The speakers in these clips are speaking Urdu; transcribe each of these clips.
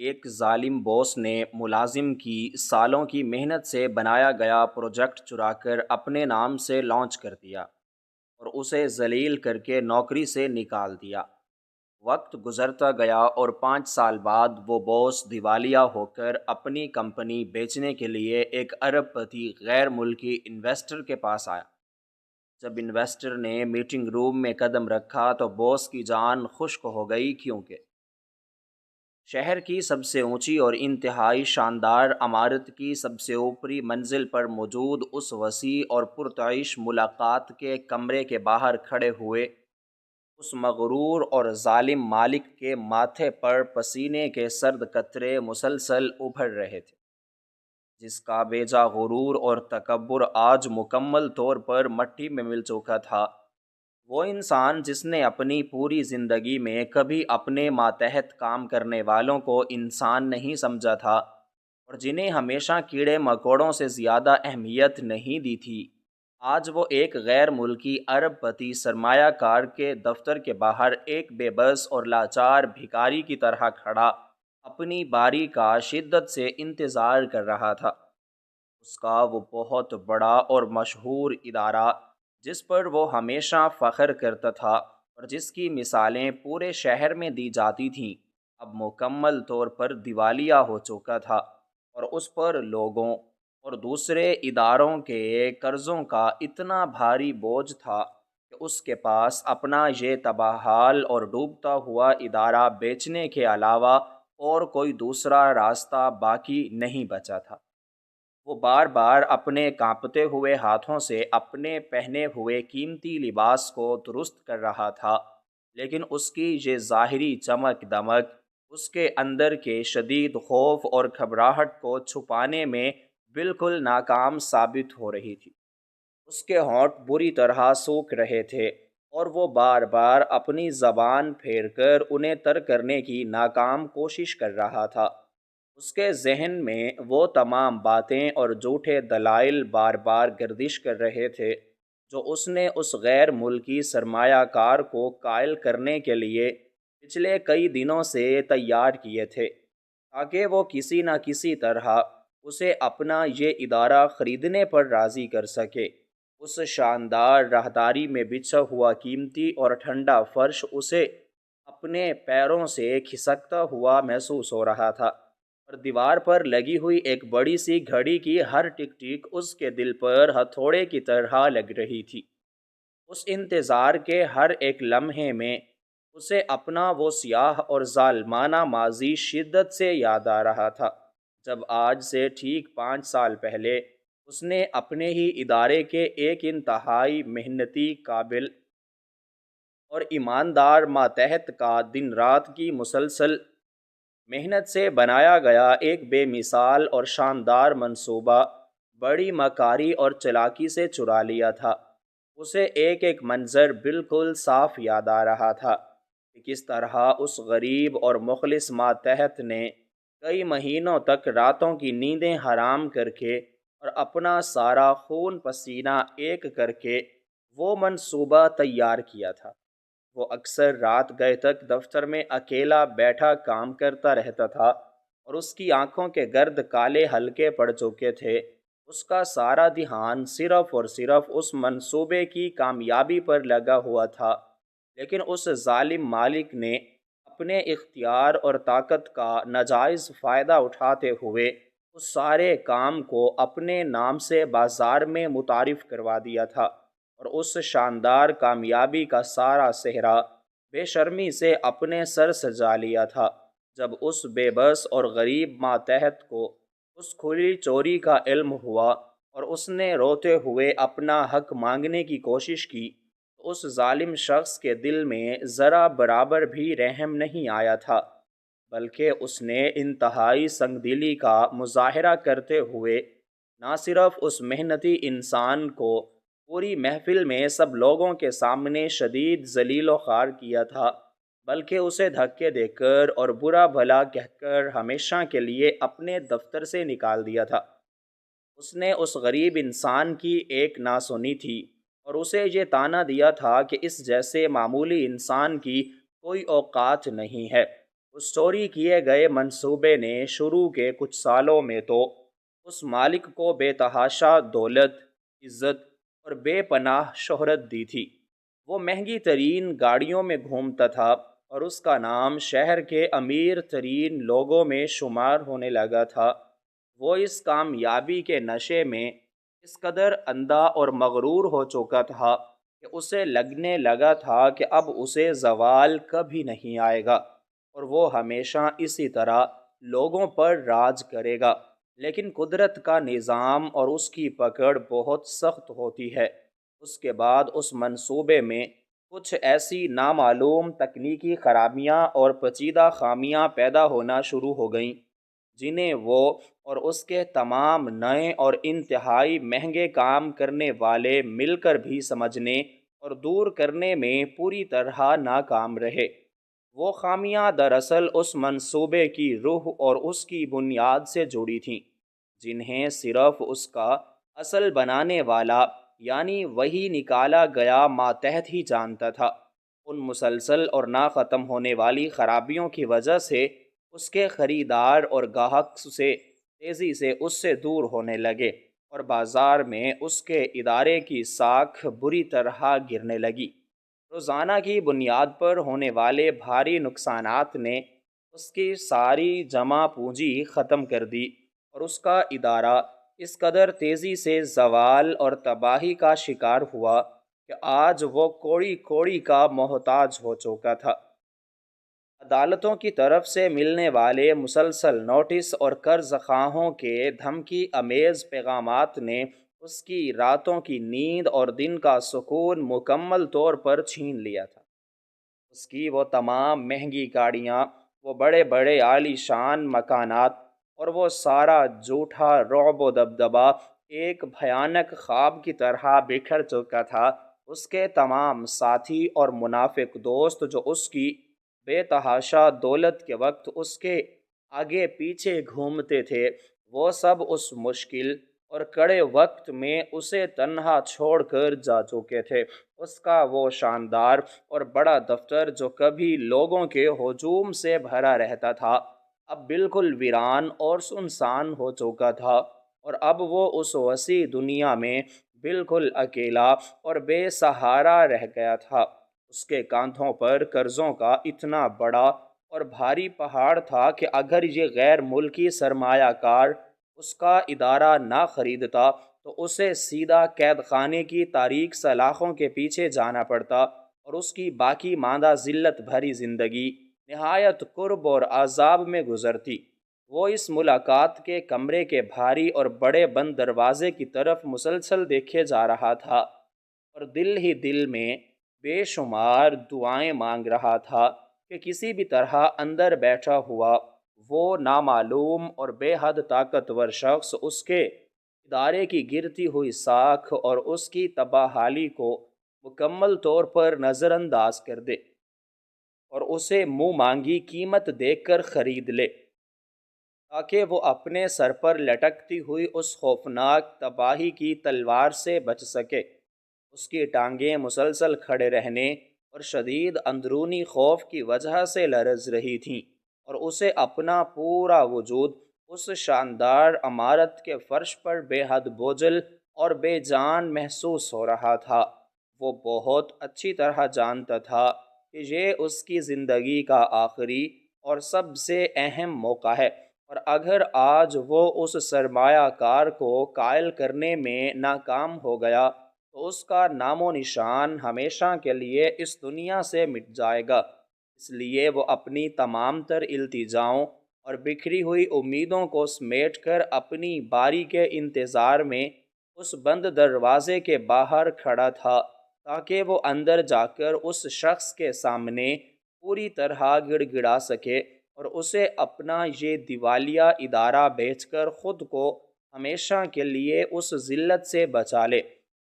ایک ظالم باس نے ملازم کی سالوں کی محنت سے بنایا گیا پروجیکٹ چرا کر اپنے نام سے لانچ کر دیا اور اسے ذلیل کر کے نوکری سے نکال دیا۔ وقت گزرتا گیا اور 5 سال بعد وہ باس دیوالیہ ہو کر اپنی کمپنی بیچنے کے لیے ایک ارب پتی غیر ملکی انویسٹر کے پاس آیا۔ جب انویسٹر نے میٹنگ روم میں قدم رکھا تو باس کی جان خشک ہو گئی، کیونکہ شہر کی سب سے اونچی اور انتہائی شاندار عمارت کی سب سے اوپری منزل پر موجود اس وسیع اور پرتعیش ملاقات کے کمرے کے باہر کھڑے ہوئے اس مغرور اور ظالم مالک کے ماتھے پر پسینے کے سرد قطرے مسلسل ابھر رہے تھے، جس کا بیجا غرور اور تکبر آج مکمل طور پر مٹی میں مل چکا تھا۔ وہ انسان جس نے اپنی پوری زندگی میں کبھی اپنے ماتحت کام کرنے والوں کو انسان نہیں سمجھا تھا اور جنہیں ہمیشہ کیڑے مکوڑوں سے زیادہ اہمیت نہیں دی تھی، آج وہ ایک غیر ملکی ارب پتی سرمایہ کار کے دفتر کے باہر ایک بے بس اور لاچار بھکاری کی طرح کھڑا اپنی باری کا شدت سے انتظار کر رہا تھا۔ اس کا وہ بہت بڑا اور مشہور ادارہ جس پر وہ ہمیشہ فخر کرتا تھا اور جس کی مثالیں پورے شہر میں دی جاتی تھیں، اب مکمل طور پر دیوالیہ ہو چکا تھا اور اس پر لوگوں اور دوسرے اداروں کے قرضوں کا اتنا بھاری بوجھ تھا کہ اس کے پاس اپنا یہ تباہ حال اور ڈوبتا ہوا ادارہ بیچنے کے علاوہ اور کوئی دوسرا راستہ باقی نہیں بچا تھا۔ وہ بار بار اپنے کانپتے ہوئے ہاتھوں سے اپنے پہنے ہوئے قیمتی لباس کو درست کر رہا تھا، لیکن اس کی یہ ظاہری چمک دمک اس کے اندر کے شدید خوف اور گھبراہٹ کو چھپانے میں بالکل ناکام ثابت ہو رہی تھی۔ اس کے ہونٹ بری طرح سوکھ رہے تھے اور وہ بار بار اپنی زبان پھیر کر انہیں تر کرنے کی ناکام کوشش کر رہا تھا۔ اس کے ذہن میں وہ تمام باتیں اور جھوٹے دلائل بار بار گردش کر رہے تھے جو اس نے اس غیر ملکی سرمایہ کار کو قائل کرنے کے لیے پچھلے کئی دنوں سے تیار کیے تھے، تاکہ وہ کسی نہ کسی طرح اسے اپنا یہ ادارہ خریدنے پر راضی کر سکے۔ اس شاندار راہداری میں بچھا ہوا قیمتی اور ٹھنڈا فرش اسے اپنے پیروں سے کھسکتا ہوا محسوس ہو رہا تھا، اور دیوار پر لگی ہوئی ایک بڑی سی گھڑی کی ہر ٹک ٹک اس کے دل پر ہتھوڑے کی طرح لگ رہی تھی۔ اس انتظار کے ہر ایک لمحے میں اسے اپنا وہ سیاہ اور ظالمانہ ماضی شدت سے یاد آ رہا تھا، جب آج سے ٹھیک 5 سال پہلے اس نے اپنے ہی ادارے کے ایک انتہائی محنتی، قابل اور ایماندار ماتحت کا دن رات کی مسلسل محنت سے بنایا گیا ایک بے مثال اور شاندار منصوبہ بڑی مکاری اور چلاکی سے چرا لیا تھا۔ اسے ایک ایک منظر بالکل صاف یاد آ رہا تھا کہ کس طرح اس غریب اور مخلص ماتحت نے کئی مہینوں تک راتوں کی نیندیں حرام کر کے اور اپنا سارا خون پسینہ ایک کر کے وہ منصوبہ تیار کیا تھا۔ وہ اکثر رات گئے تک دفتر میں اکیلا بیٹھا کام کرتا رہتا تھا اور اس کی آنکھوں کے گرد کالے حلقے پڑ چکے تھے۔ اس کا سارا دھیان صرف اور صرف اس منصوبے کی کامیابی پر لگا ہوا تھا، لیکن اس ظالم مالک نے اپنے اختیار اور طاقت کا ناجائز فائدہ اٹھاتے ہوئے اس سارے کام کو اپنے نام سے بازار میں متعارف کروا دیا تھا، اور اس شاندار کامیابی کا سارا صحرا بے شرمی سے اپنے سر سجا لیا تھا۔ جب اس بے بس اور غریب ماتحت کو اس کھلی چوری کا علم ہوا اور اس نے روتے ہوئے اپنا حق مانگنے کی کوشش کی، تو اس ظالم شخص کے دل میں ذرا برابر بھی رحم نہیں آیا تھا، بلکہ اس نے انتہائی سنگ دلی کا مظاہرہ کرتے ہوئے نہ صرف اس محنتی انسان کو پوری محفل میں سب لوگوں کے سامنے شدید ذلیل و خوار کیا تھا، بلکہ اسے دھکے دے کر اور برا بھلا کہہ کر ہمیشہ کے لیے اپنے دفتر سے نکال دیا تھا۔ اس نے اس غریب انسان کی ایک نہ سنی تھی اور اسے یہ طعنہ دیا تھا کہ اس جیسے معمولی انسان کی کوئی اوقات نہیں ہے۔ اس چوری کیے گئے منصوبے نے شروع کے کچھ سالوں میں تو اس مالک کو بے تحاشا دولت، عزت اور بے پناہ شہرت دی تھی۔ وہ مہنگی ترین گاڑیوں میں گھومتا تھا اور اس کا نام شہر کے امیر ترین لوگوں میں شمار ہونے لگا تھا۔ وہ اس کامیابی کے نشے میں اس قدر اندھا اور مغرور ہو چکا تھا کہ اسے لگنے لگا تھا کہ اب اسے زوال کبھی نہیں آئے گا اور وہ ہمیشہ اسی طرح لوگوں پر راج کرے گا۔ لیکن قدرت کا نظام اور اس کی پکڑ بہت سخت ہوتی ہے۔ اس کے بعد اس منصوبے میں کچھ ایسی نامعلوم تکنیکی خرابیاں اور پیچیدہ خامیاں پیدا ہونا شروع ہو گئیں جنہیں وہ اور اس کے تمام نئے اور انتہائی مہنگے کام کرنے والے مل کر بھی سمجھنے اور دور کرنے میں پوری طرح ناکام رہے۔ وہ خامیاں دراصل اس منصوبے کی روح اور اس کی بنیاد سے جڑی تھیں، جنہیں صرف اس کا اصل بنانے والا یعنی وہی نکالا گیا ماتحت ہی جانتا تھا۔ ان مسلسل اور نہ ختم ہونے والی خرابیوں کی وجہ سے اس کے خریدار اور گاہک سے تیزی سے اس سے دور ہونے لگے اور بازار میں اس کے ادارے کی ساکھ بری طرح گرنے لگی۔ روزانہ کی بنیاد پر ہونے والے بھاری نقصانات نے اس کی ساری جمع پونجی ختم کر دی اور اس کا ادارہ اس قدر تیزی سے زوال اور تباہی کا شکار ہوا کہ آج وہ کوڑی کوڑی کا محتاج ہو چکا تھا۔ عدالتوں کی طرف سے ملنے والے مسلسل نوٹس اور قرض خواہوں کے دھمکی امیز پیغامات نے اس کی راتوں کی نیند اور دن کا سکون مکمل طور پر چھین لیا تھا۔ اس کی وہ تمام مہنگی گاڑیاں، وہ بڑے بڑے عالی شان مکانات اور وہ سارا جھوٹا رعب و دبدبا ایک بھیانک خواب کی طرح بکھر چکا تھا۔ اس کے تمام ساتھی اور منافق دوست جو اس کی بے تحاشا دولت کے وقت اس کے آگے پیچھے گھومتے تھے، وہ سب اس مشکل اور کڑے وقت میں اسے تنہا چھوڑ کر جا چکے تھے۔ اس کا وہ شاندار اور بڑا دفتر جو کبھی لوگوں کے ہجوم سے بھرا رہتا تھا، اب بالکل ویران اور سنسان ہو چکا تھا، اور اب وہ اس وسیع دنیا میں بالکل اکیلا اور بے سہارا رہ گیا تھا۔ اس کے کاندھوں پر قرضوں کا اتنا بڑا اور بھاری پہاڑ تھا کہ اگر یہ غیر ملکی سرمایہ کار اس کا ادارہ نہ خریدتا تو اسے سیدھا قید خانے کی تاریک سلاخوں کے پیچھے جانا پڑتا اور اس کی باقی ماندہ ذلت بھری زندگی نہایت کرب اور عذاب میں گزرتی۔ وہ اس ملاقات کے کمرے کے بھاری اور بڑے بند دروازے کی طرف مسلسل دیکھے جا رہا تھا اور دل ہی دل میں بے شمار دعائیں مانگ رہا تھا کہ کسی بھی طرح اندر بیٹھا ہوا وہ نامعلوم اور بے حد طاقتور شخص اس کے ادارے کی گرتی ہوئی ساکھ اور اس کی تباہی کو مکمل طور پر نظر انداز کر دے اور اسے منہ مانگی قیمت دے کر خرید لے، تاکہ وہ اپنے سر پر لٹکتی ہوئی اس خوفناک تباہی کی تلوار سے بچ سکے۔ اس کی ٹانگیں مسلسل کھڑے رہنے اور شدید اندرونی خوف کی وجہ سے لرز رہی تھیں اور اسے اپنا پورا وجود اس شاندار عمارت کے فرش پر بے حد بوجھل اور بے جان محسوس ہو رہا تھا۔ وہ بہت اچھی طرح جانتا تھا کہ یہ اس کی زندگی کا آخری اور سب سے اہم موقع ہے، اور اگر آج وہ اس سرمایہ کار کو قائل کرنے میں ناکام ہو گیا تو اس کا نام و نشان ہمیشہ کے لیے اس دنیا سے مٹ جائے گا۔ اس لیے وہ اپنی تمام تر التجاؤں اور بکھری ہوئی امیدوں کو سمیٹ کر اپنی باری کے انتظار میں اس بند دروازے کے باہر کھڑا تھا، تاکہ وہ اندر جا کر اس شخص کے سامنے پوری طرح گڑ گڑا سکے اور اسے اپنا یہ دیوالیہ ادارہ بیچ کر خود کو ہمیشہ کے لیے اس ذلت سے بچا لے۔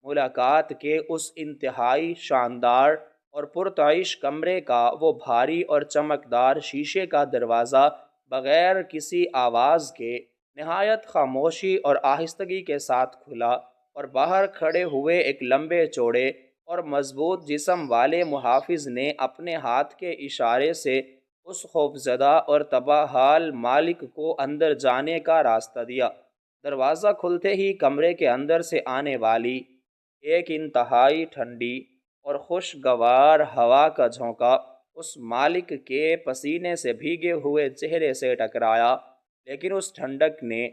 ملاقات کے اس انتہائی شاندار اور پرتعیش کمرے کا وہ بھاری اور چمکدار شیشے کا دروازہ بغیر کسی آواز کے نہایت خاموشی اور آہستگی کے ساتھ کھلا، اور باہر کھڑے ہوئے ایک لمبے چوڑے اور مضبوط جسم والے محافظ نے اپنے ہاتھ کے اشارے سے اس خوفزدہ اور تباہ حال مالک کو اندر جانے کا راستہ دیا۔ دروازہ کھلتے ہی کمرے کے اندر سے آنے والی ایک انتہائی ٹھنڈی اور خوشگوار ہوا کا جھونکا اس مالک کے پسینے سے بھیگے ہوئے چہرے سے ٹکرایا، لیکن اس ٹھنڈک نے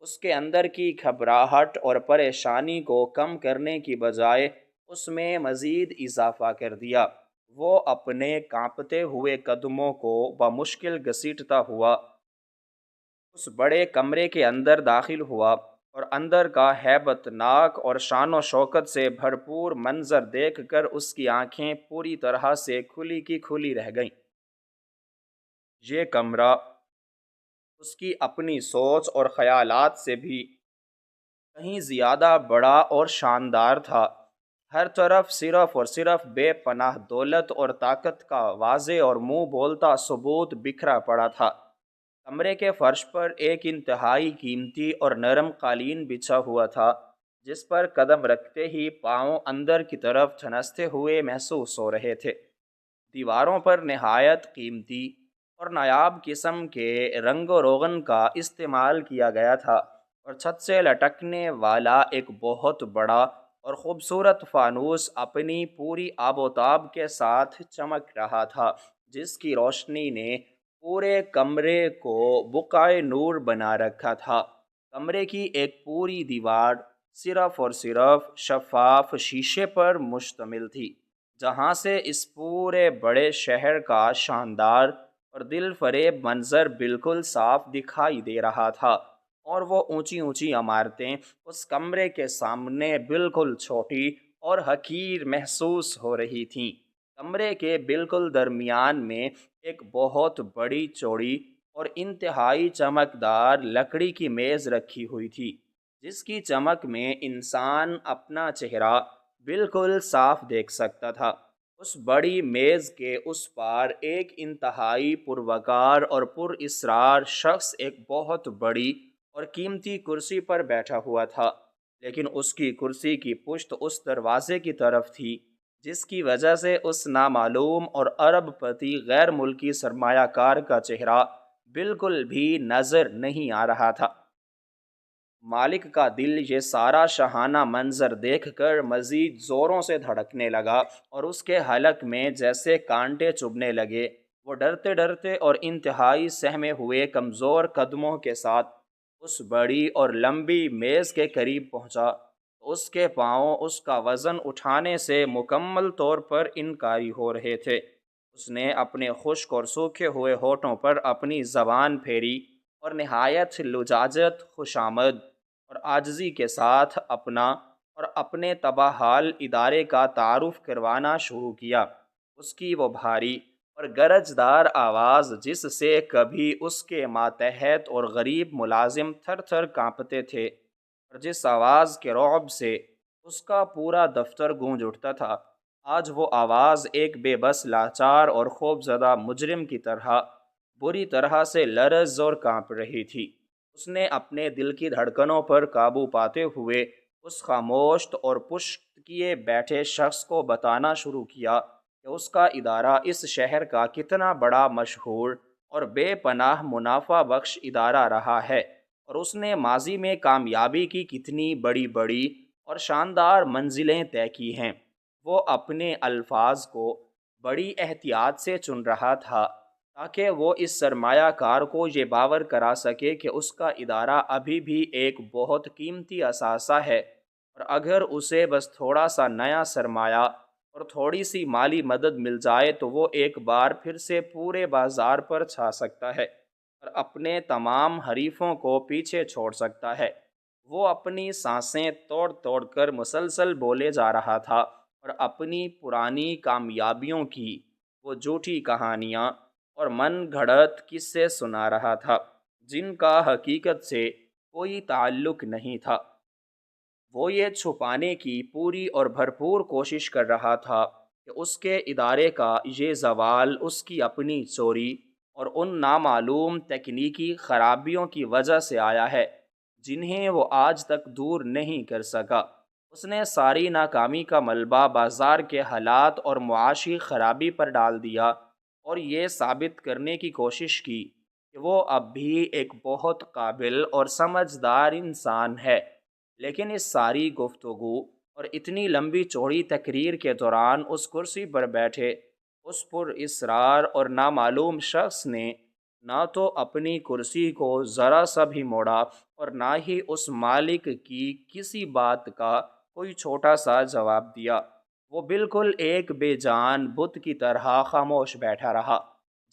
اس کے اندر کی گھبراہٹ اور پریشانی کو کم کرنے کی بجائے اس میں مزید اضافہ کر دیا۔ وہ اپنے کانپتے ہوئے قدموں کو بمشکل گھسیٹتا ہوا اس بڑے کمرے کے اندر داخل ہوا، اور اندر کا ہیبت ناک اور شان و شوکت سے بھرپور منظر دیکھ کر اس کی آنکھیں پوری طرح سے کھلی کی کھلی رہ گئیں۔ یہ کمرہ اس کی اپنی سوچ اور خیالات سے بھی کہیں زیادہ بڑا اور شاندار تھا۔ ہر طرف صرف اور صرف بے پناہ دولت اور طاقت کا واضح اور منہ بولتا ثبوت بکھرا پڑا تھا۔ کمرے کے فرش پر ایک انتہائی قیمتی اور نرم قالین بچھا ہوا تھا، جس پر قدم رکھتے ہی پاؤں اندر کی طرف دھنستے ہوئے محسوس ہو رہے تھے۔ دیواروں پر نہایت قیمتی اور نایاب قسم کے رنگ و روغن کا استعمال کیا گیا تھا، اور چھت سے لٹکنے والا ایک بہت بڑا اور خوبصورت فانوس اپنی پوری آب و تاب کے ساتھ چمک رہا تھا، جس کی روشنی نے پورے کمرے کو بقعۂ نور بنا رکھا تھا۔ کمرے کی ایک پوری دیوار صرف اور صرف شفاف شیشے پر مشتمل تھی، جہاں سے اس پورے بڑے شہر کا شاندار اور دل فریب منظر بالکل صاف دکھائی دے رہا تھا، اور وہ اونچی اونچی عمارتیں اس کمرے کے سامنے بالکل چھوٹی اور حقیر محسوس ہو رہی تھیں۔ کمرے کے بالکل درمیان میں ایک بہت بڑی چوڑی اور انتہائی چمکدار لکڑی کی میز رکھی ہوئی تھی، جس کی چمک میں انسان اپنا چہرہ بالکل صاف دیکھ سکتا تھا۔ اس بڑی میز کے اس پار ایک انتہائی پروقار اور پر اسرار شخص ایک بہت بڑی اور قیمتی کرسی پر بیٹھا ہوا تھا، لیکن اس کی کرسی کی پشت اس دروازے کی طرف تھی، جس کی وجہ سے اس نامعلوم اور ارب پتی غیر ملکی سرمایہ کار کا چہرہ بالکل بھی نظر نہیں آ رہا تھا۔ مالک کا دل یہ سارا شاہانہ منظر دیکھ کر مزید زوروں سے دھڑکنے لگا، اور اس کے حلق میں جیسے کانٹے چبھنے لگے۔ وہ ڈرتے ڈرتے اور انتہائی سہمے ہوئے کمزور قدموں کے ساتھ اس بڑی اور لمبی میز کے قریب پہنچا، تو اس کے پاؤں اس کا وزن اٹھانے سے مکمل طور پر انکاری ہو رہے تھے۔ اس نے اپنے خشک اور سوکھے ہوئے ہونٹوں پر اپنی زبان پھیری، اور نہایت لجاجت، خوشامد اور عاجزی کے ساتھ اپنا اور اپنے تباہ حال ادارے کا تعارف کروانا شروع کیا۔ اس کی وہ بھاری اور گرجدار آواز، جس سے کبھی اس کے ماتحت اور غریب ملازم تھر تھر کانپتے تھے، اور جس آواز کے رعب سے اس کا پورا دفتر گونج اٹھتا تھا، آج وہ آواز ایک بے بس لاچار اور خوفزدہ مجرم کی طرح بری طرح سے لرز اور کانپ رہی تھی۔ اس نے اپنے دل کی دھڑکنوں پر قابو پاتے ہوئے اس خاموش اور پشت کیے بیٹھے شخص کو بتانا شروع کیا کہ اس کا ادارہ اس شہر کا کتنا بڑا مشہور اور بے پناہ منافع بخش ادارہ رہا ہے، اور اس نے ماضی میں کامیابی کی کتنی بڑی بڑی اور شاندار منزلیں طے کی ہیں۔ وہ اپنے الفاظ کو بڑی احتیاط سے چن رہا تھا، تاکہ وہ اس سرمایہ کار کو یہ باور کرا سکے کہ اس کا ادارہ ابھی بھی ایک بہت قیمتی اثاثہ ہے، اور اگر اسے بس تھوڑا سا نیا سرمایہ اور تھوڑی سی مالی مدد مل جائے تو وہ ایک بار پھر سے پورے بازار پر چھا سکتا ہے، اور اپنے تمام حریفوں کو پیچھے چھوڑ سکتا ہے۔ وہ اپنی سانسیں توڑ توڑ کر مسلسل بولے جا رہا تھا، اور اپنی پرانی کامیابیوں کی وہ جھوٹی کہانیاں اور من گھڑت قصے سنا رہا تھا، جن کا حقیقت سے کوئی تعلق نہیں تھا۔ وہ یہ چھپانے کی پوری اور بھرپور کوشش کر رہا تھا کہ اس کے ادارے کا یہ زوال اس کی اپنی چوری اور ان نامعلوم تکنیکی خرابیوں کی وجہ سے آیا ہے، جنہیں وہ آج تک دور نہیں کر سکا۔ اس نے ساری ناکامی کا ملبہ بازار کے حالات اور معاشی خرابی پر ڈال دیا، اور یہ ثابت کرنے کی کوشش کی کہ وہ اب بھی ایک بہت قابل اور سمجھدار انسان ہے۔ لیکن اس ساری گفتگو اور اتنی لمبی چوڑی تقریر کے دوران اس کرسی پر بیٹھے اس پر اصرار اور نامعلوم شخص نے نہ تو اپنی کرسی کو ذرا سا بھی موڑا اور نہ ہی اس مالک کی کسی بات کا کوئی چھوٹا سا جواب دیا۔ وہ بالکل ایک بے جان بت کی طرح خاموش بیٹھا رہا،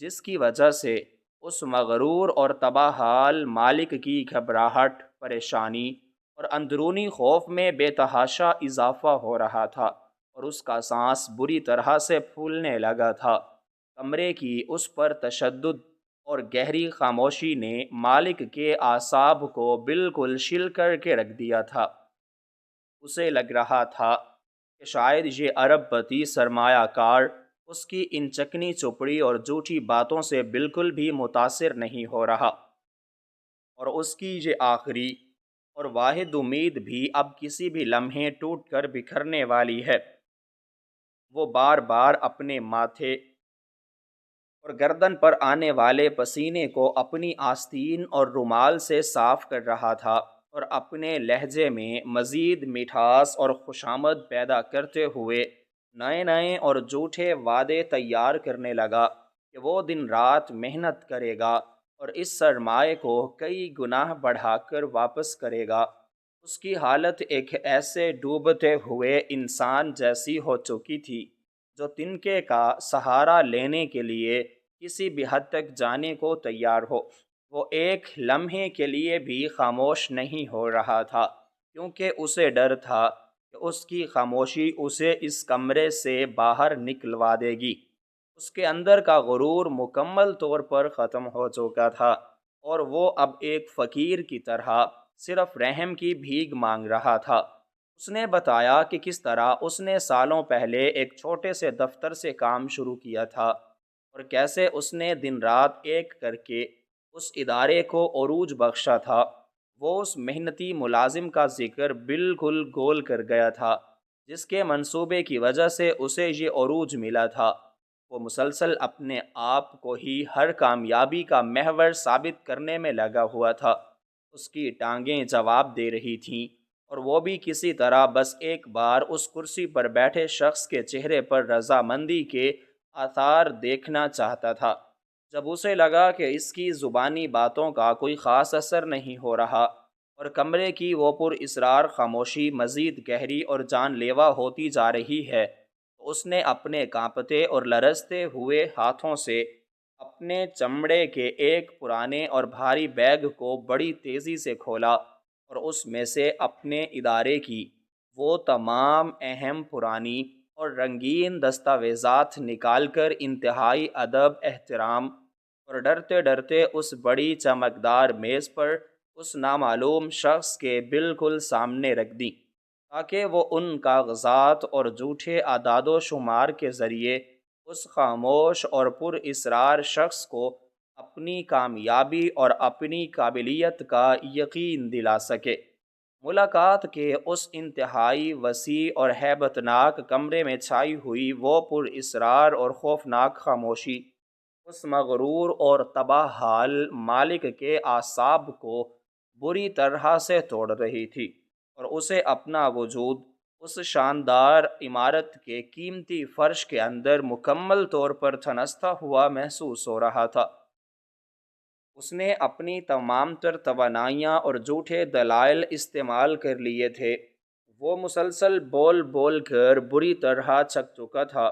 جس کی وجہ سے اس مغرور اور تباہ حال مالک کی گھبراہٹ، پریشانی اور اندرونی خوف میں بے تحاشا اضافہ ہو رہا تھا، اور اس کا سانس بری طرح سے پھولنے لگا تھا۔ کمرے کی اس پر تشدد اور گہری خاموشی نے مالک کے اعصاب کو بالکل شل کر کے رکھ دیا تھا۔ اسے لگ رہا تھا کہ شاید یہ ارب پتی سرمایہ کار اس کی ان چکنی چپڑی اور جھوٹی باتوں سے بالکل بھی متاثر نہیں ہو رہا، اور اس کی یہ آخری اور واحد امید بھی اب کسی بھی لمحے ٹوٹ کر بکھرنے والی ہے۔ وہ بار بار اپنے ماتھے اور گردن پر آنے والے پسینے کو اپنی آستین اور رومال سے صاف کر رہا تھا، اور اپنے لہجے میں مزید مٹھاس اور خوشامد پیدا کرتے ہوئے نئے نئے اور جھوٹے وعدے تیار کرنے لگا کہ وہ دن رات محنت کرے گا اور اس سرمایہ کو کئی گناہ بڑھا کر واپس کرے گا۔ اس کی حالت ایک ایسے ڈوبتے ہوئے انسان جیسی ہو چکی تھی جو تنکے کا سہارا لینے کے لیے کسی بھی حد تک جانے کو تیار ہو۔ وہ ایک لمحے کے لیے بھی خاموش نہیں ہو رہا تھا، کیونکہ اسے ڈر تھا کہ اس کی خاموشی اسے اس کمرے سے باہر نکلوا دے گی۔ اس کے اندر کا غرور مکمل طور پر ختم ہو چکا تھا، اور وہ اب ایک فقیر کی طرح صرف رحم کی بھیک مانگ رہا تھا۔ اس نے بتایا کہ کس طرح اس نے سالوں پہلے ایک چھوٹے سے دفتر سے کام شروع کیا تھا، اور کیسے اس نے دن رات ایک کر کے اس ادارے کو عروج بخشا تھا۔ وہ اس محنتی ملازم کا ذکر بالکل گول کر گیا تھا جس کے منصوبے کی وجہ سے اسے یہ عروج ملا تھا۔ وہ مسلسل اپنے آپ کو ہی ہر کامیابی کا محور ثابت کرنے میں لگا ہوا تھا۔ اس کی ٹانگیں جواب دے رہی تھیں، اور وہ بھی کسی طرح بس ایک بار اس کرسی پر بیٹھے شخص کے چہرے پر رضامندی کے آثار دیکھنا چاہتا تھا۔ جب اسے لگا کہ اس کی زبانی باتوں کا کوئی خاص اثر نہیں ہو رہا، اور کمرے کی وہ پر اسرار خاموشی مزید گہری اور جان لیوا ہوتی جا رہی ہے، تو اس نے اپنے کانپتے اور لرزتے ہوئے ہاتھوں سے اپنے چمڑے کے ایک پرانے اور بھاری بیگ کو بڑی تیزی سے کھولا، اور اس میں سے اپنے ادارے کی وہ تمام اہم پرانی اور رنگین دستاویزات نکال کر انتہائی ادب، احترام اور ڈرتے ڈرتے اس بڑی چمکدار میز پر اس نامعلوم شخص کے بالکل سامنے رکھ دیں، تاکہ وہ ان کاغذات اور جھوٹے اعداد و شمار کے ذریعے اس خاموش اور پر اسرار شخص کو اپنی کامیابی اور اپنی قابلیت کا یقین دلا سکے۔ ملاقات کے اس انتہائی وسیع اور ہیبت ناک کمرے میں چھائی ہوئی وہ پر اسرار اور خوفناک خاموشی اس مغرور اور تباہ حال مالک کے اعصاب کو بری طرح سے توڑ رہی تھی، اور اسے اپنا وجود اس شاندار عمارت کے قیمتی فرش کے اندر مکمل طور پر تھنستا ہوا محسوس ہو رہا تھا۔ اس نے اپنی تمام تر توانائیاں اور جھوٹے دلائل استعمال کر لیے تھے۔ وہ مسلسل بول بول کر بری طرح چھک چکا تھا،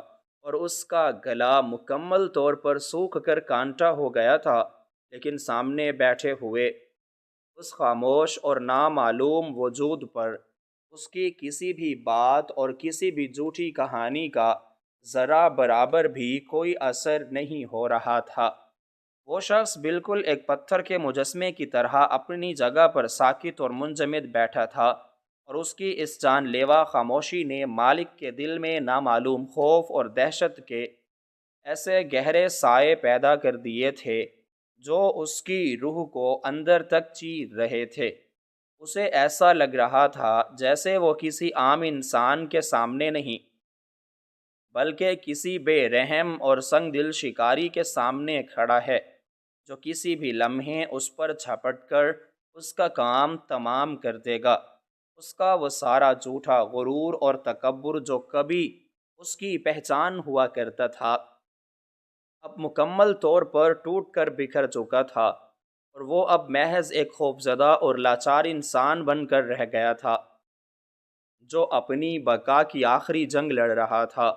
اور اس کا گلا مکمل طور پر سوکھ کر کانٹا ہو گیا تھا، لیکن سامنے بیٹھے ہوئے اس خاموش اور نامعلوم وجود پر اس کی کسی بھی بات اور کسی بھی جھوٹی کہانی کا ذرا برابر بھی کوئی اثر نہیں ہو رہا تھا۔ وہ شخص بالکل ایک پتھر کے مجسمے کی طرح اپنی جگہ پر ساکت اور منجمد بیٹھا تھا، اور اس کی اس جان لیوا خاموشی نے مالک کے دل میں نامعلوم خوف اور دہشت کے ایسے گہرے سائے پیدا کر دیے تھے جو اس کی روح کو اندر تک چیر رہے تھے۔ اسے ایسا لگ رہا تھا جیسے وہ کسی عام انسان کے سامنے نہیں بلکہ کسی بے رحم اور سنگ دل شکاری کے سامنے کھڑا ہے جو کسی بھی لمحے اس پر جھپٹ کر اس کا کام تمام کر دے گا۔ اس کا وہ سارا جھوٹا غرور اور تکبر جو کبھی اس کی پہچان ہوا کرتا تھا، اب مکمل طور پر ٹوٹ کر بکھر چکا تھا، اور وہ اب محض ایک خوفزدہ اور لاچار انسان بن کر رہ گیا تھا جو اپنی بقا کی آخری جنگ لڑ رہا تھا۔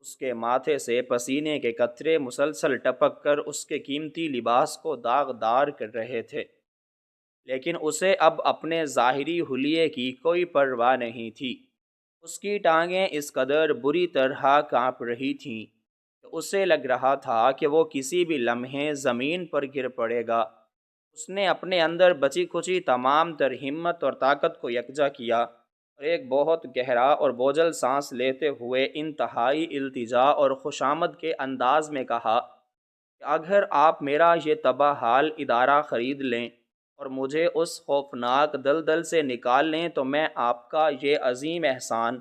اس کے ماتھے سے پسینے کے قطرے مسلسل ٹپک کر اس کے قیمتی لباس کو داغدار کر رہے تھے، لیکن اسے اب اپنے ظاہری حلیے کی کوئی پرواہ نہیں تھی۔ اس کی ٹانگیں اس قدر بری طرح کانپ رہی تھیں کہ اسے لگ رہا تھا کہ وہ کسی بھی لمحے زمین پر گر پڑے گا۔ اس نے اپنے اندر بچی کھچی تمام تر ہمت اور طاقت کو یکجا کیا اور ایک بہت گہرا اور بوجھل سانس لیتے ہوئے انتہائی التجا اور خوشامد کے انداز میں کہا کہ اگر آپ میرا یہ تباہ حال ادارہ خرید لیں اور مجھے اس خوفناک دلدل سے نکال لیں تو میں آپ کا یہ عظیم احسان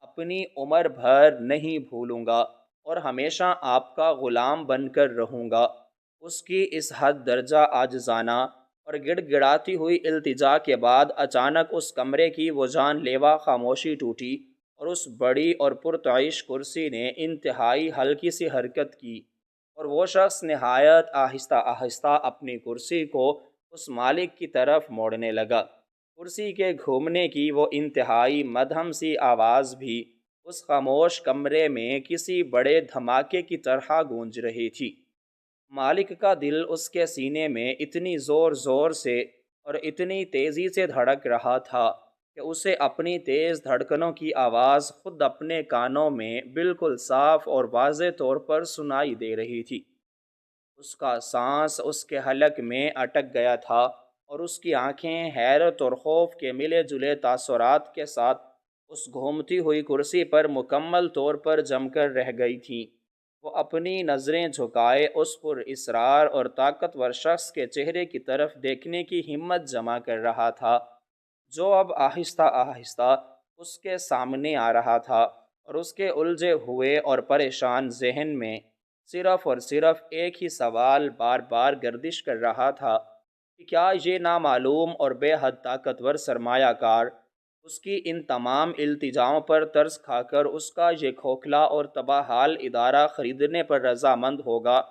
اپنی عمر بھر نہیں بھولوں گا اور ہمیشہ آپ کا غلام بن کر رہوں گا۔ اس کی اس حد درجہ عاجزانہ اور گڑ گڑاتی ہوئی التجا کے بعد اچانک اس کمرے کی وہ جان لیوا خاموشی ٹوٹی اور اس بڑی اور پرتعیش کرسی نے انتہائی ہلکی سی حرکت کی، اور وہ شخص نہایت آہستہ آہستہ اپنی کرسی کو اس مالک کی طرف موڑنے لگا۔ کرسی کے گھومنے کی وہ انتہائی مدھم سی آواز بھی اس خاموش کمرے میں کسی بڑے دھماکے کی طرح گونج رہی تھی۔ مالک کا دل اس کے سینے میں اتنی زور زور سے اور اتنی تیزی سے دھڑک رہا تھا کہ اسے اپنی تیز دھڑکنوں کی آواز خود اپنے کانوں میں بالکل صاف اور واضح طور پر سنائی دے رہی تھی۔ اس کا سانس اس کے حلق میں اٹک گیا تھا اور اس کی آنکھیں حیرت اور خوف کے ملے جلے تاثرات کے ساتھ اس گھومتی ہوئی کرسی پر مکمل طور پر جم کر رہ گئی تھیں۔ وہ اپنی نظریں جھکائے اس پر اصرار اور طاقتور شخص کے چہرے کی طرف دیکھنے کی ہمت جمع کر رہا تھا جو اب آہستہ آہستہ اس کے سامنے آ رہا تھا، اور اس کے الجھے ہوئے اور پریشان ذہن میں صرف اور صرف ایک ہی سوال بار بار گردش کر رہا تھا کہ کیا یہ نامعلوم اور بے حد طاقتور سرمایہ کار اس کی ان تمام التجاؤں پر ترس کھا کر اس کا یہ کھوکھلا اور تباہ حال ادارہ خریدنے پر رضامند ہوگا،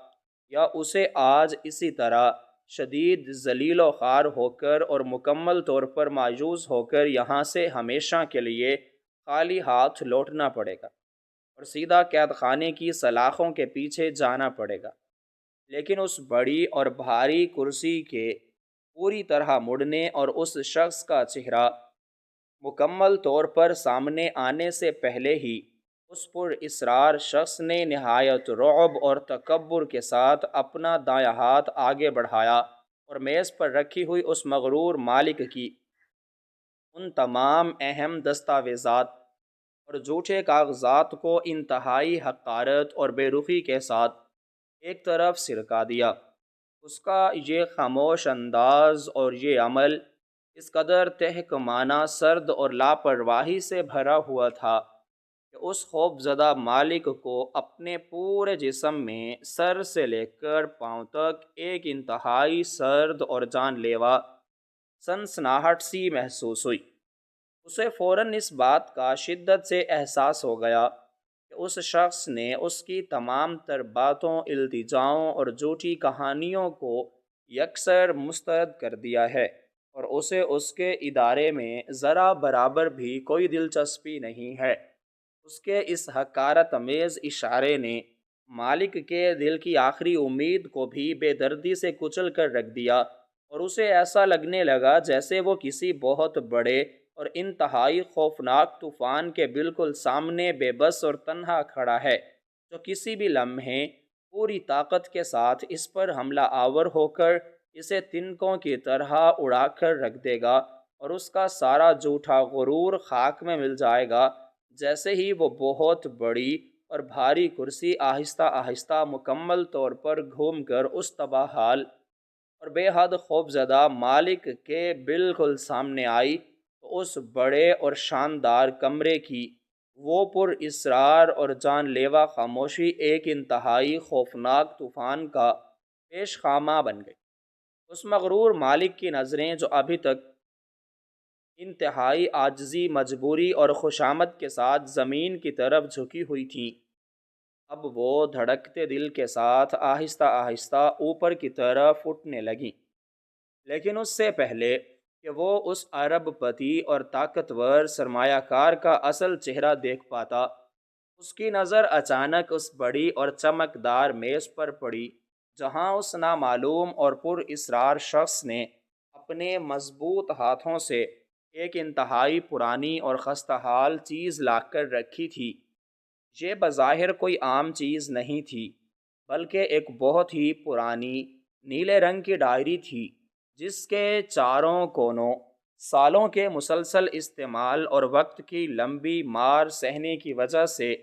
یا اسے آج اسی طرح شدید ذلیل و خوار ہو کر اور مکمل طور پر مایوس ہو کر یہاں سے ہمیشہ کے لیے خالی ہاتھ لوٹنا پڑے گا اور سیدھا قید خانے کی سلاخوں کے پیچھے جانا پڑے گا۔ لیکن اس بڑی اور بھاری کرسی کے پوری طرح مڑنے اور اس شخص کا چہرہ مکمل طور پر سامنے آنے سے پہلے ہی اس پر اصرار شخص نے نہایت رعب اور تکبر کے ساتھ اپنا دایاں ہاتھ آگے بڑھایا اور میز پر رکھی ہوئی اس مغرور مالک کی ان تمام اہم دستاویزات اور جھوٹے کاغذات کو انتہائی حقارت اور بے رخی کے ساتھ ایک طرف سرکا دیا۔ اس کا یہ خاموش انداز اور یہ عمل اس قدر تحکمانہ، سرد اور لاپرواہی سے بھرا ہوا تھا کہ اس خوف زدہ مالک کو اپنے پورے جسم میں سر سے لے کر پاؤں تک ایک انتہائی سرد اور جان لیوا سنسناہٹ سی محسوس ہوئی۔ اسے فوراً اس بات کا شدت سے احساس ہو گیا کہ اس شخص نے اس کی تمام تر باتوں، التجاؤں اور جھوٹی کہانیوں کو یکسر مسترد کر دیا ہے، اور اسے اس کے ادارے میں ذرا برابر بھی کوئی دلچسپی نہیں ہے۔ اس کے اس حقارت امیز اشارے نے مالک کے دل کی آخری امید کو بھی بے دردی سے کچل کر رکھ دیا، اور اسے ایسا لگنے لگا جیسے وہ کسی بہت بڑے اور انتہائی خوفناک طوفان کے بالکل سامنے بے بس اور تنہا کھڑا ہے جو کسی بھی لمحے پوری طاقت کے ساتھ اس پر حملہ آور ہو کر اسے تنکوں کی طرح اڑا کر رکھ دے گا، اور اس کا سارا جھوٹا غرور خاک میں مل جائے گا جیسے ہی وہ بہت بڑی اور بھاری کرسی آہستہ آہستہ مکمل طور پر گھوم کر اس تباہ حال اور بے حد خوفزدہ مالک کے بالکل سامنے آئی، تو اس بڑے اور شاندار کمرے کی وہ پر اسرار اور جان لیوا خاموشی ایک انتہائی خوفناک طوفان کا پیش خامہ بن گئی۔ اس مغرور مالک کی نظریں جو ابھی تک انتہائی عاجزی، مجبوری اور خوشامد کے ساتھ زمین کی طرف جھکی ہوئی تھیں، اب وہ دھڑکتے دل کے ساتھ آہستہ آہستہ اوپر کی طرف اٹھنے لگیں۔ لیکن اس سے پہلے کہ وہ اس ارب پتی اور طاقتور سرمایہ کار کا اصل چہرہ دیکھ پاتا، اس کی نظر اچانک اس بڑی اور چمکدار میز پر پڑی جہاں اس نامعلوم اور پر اسرار شخص نے اپنے مضبوط ہاتھوں سے ایک انتہائی پرانی اور خستہ حال چیز لا کر رکھی تھی۔ یہ بظاہر کوئی عام چیز نہیں تھی، بلکہ ایک بہت ہی پرانی نیلے رنگ کی ڈائری تھی جس کے چاروں کونوں سالوں کے مسلسل استعمال اور وقت کی لمبی مار سہنے کی وجہ سے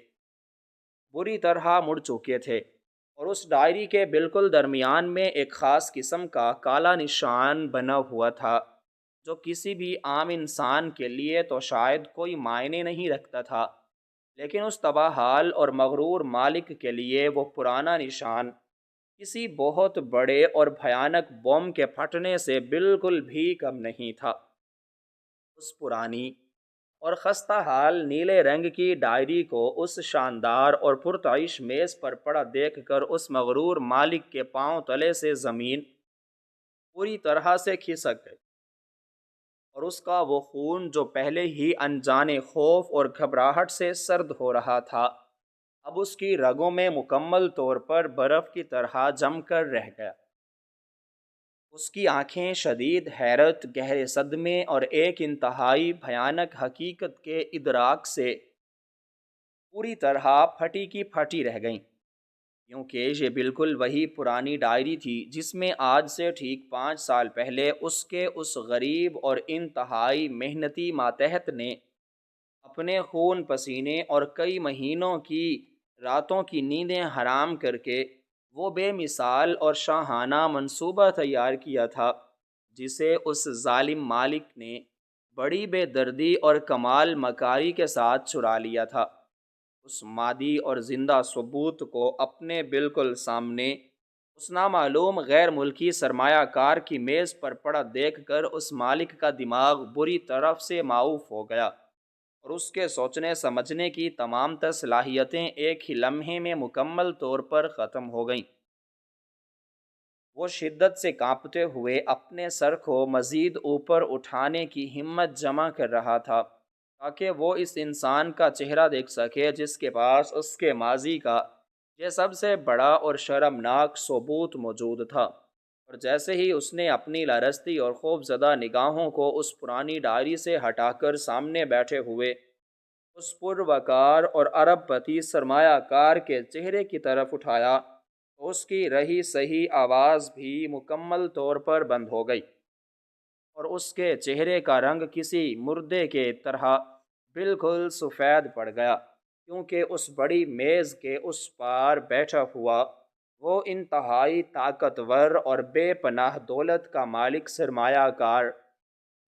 بری طرح مڑ چکے تھے، اور اس ڈائری کے بالکل درمیان میں ایک خاص قسم کا کالا نشان بنا ہوا تھا جو کسی بھی عام انسان کے لیے تو شاید کوئی معنی نہیں رکھتا تھا، لیکن اس تباہ حال اور مغرور مالک کے لیے وہ پرانا نشان کسی بہت بڑے اور بھیانک بم کے پھٹنے سے بالکل بھی کم نہیں تھا۔ اس پرانی اور خستہ حال نیلے رنگ کی ڈائری کو اس شاندار اور پرتعیش میز پر پڑا دیکھ کر اس مغرور مالک کے پاؤں تلے سے زمین پوری طرح سے کھسک گئی، اور اس کا وہ خون جو پہلے ہی انجانے خوف اور گھبراہٹ سے سرد ہو رہا تھا، اب اس کی رگوں میں مکمل طور پر برف کی طرح جم کر رہ گیا۔ اس کی آنکھیں شدید حیرت، گہرے صدمے اور ایک انتہائی بھیانک حقیقت کے ادراک سے پوری طرح پھٹی کی پھٹی رہ گئیں، کیونکہ یہ بالکل وہی پرانی ڈائری تھی جس میں آج سے ٹھیک 5 سال پہلے اس کے اس غریب اور انتہائی محنتی ماتحت نے اپنے خون پسینے اور کئی مہینوں کی راتوں کی نیندیں حرام کر کے وہ بے مثال اور شاہانہ منصوبہ تیار کیا تھا، جسے اس ظالم مالک نے بڑی بے دردی اور کمال مکاری کے ساتھ چرا لیا تھا۔ اس مادی اور زندہ ثبوت کو اپنے بالکل سامنے اس نامعلوم غیر ملکی سرمایہ کار کی میز پر پڑا دیکھ کر اس مالک کا دماغ بری طرف سے معوف ہو گیا، اور اس کے سوچنے سمجھنے کی تمام تر صلاحیتیں ایک ہی لمحے میں مکمل طور پر ختم ہو گئیں۔ وہ شدت سے کانپتے ہوئے اپنے سر کو مزید اوپر اٹھانے کی ہمت جمع کر رہا تھا تاکہ وہ اس انسان کا چہرہ دیکھ سکے جس کے پاس اس کے ماضی کا یہ سب سے بڑا اور شرمناک ثبوت موجود تھا۔ اور جیسے ہی اس نے اپنی لرزتی اور خوف زدہ نگاہوں کو اس پرانی ڈائری سے ہٹا کر سامنے بیٹھے ہوئے اس پروقار اور ارب پتی سرمایہ کار کے چہرے کی طرف اٹھایا، تو اس کی رہی سہی آواز بھی مکمل طور پر بند ہو گئی، اور اس کے چہرے کا رنگ کسی مردے کے طرح بالکل سفید پڑ گیا، کیونکہ اس بڑی میز کے اس پار بیٹھا ہوا وہ انتہائی طاقتور اور بے پناہ دولت کا مالک سرمایہ کار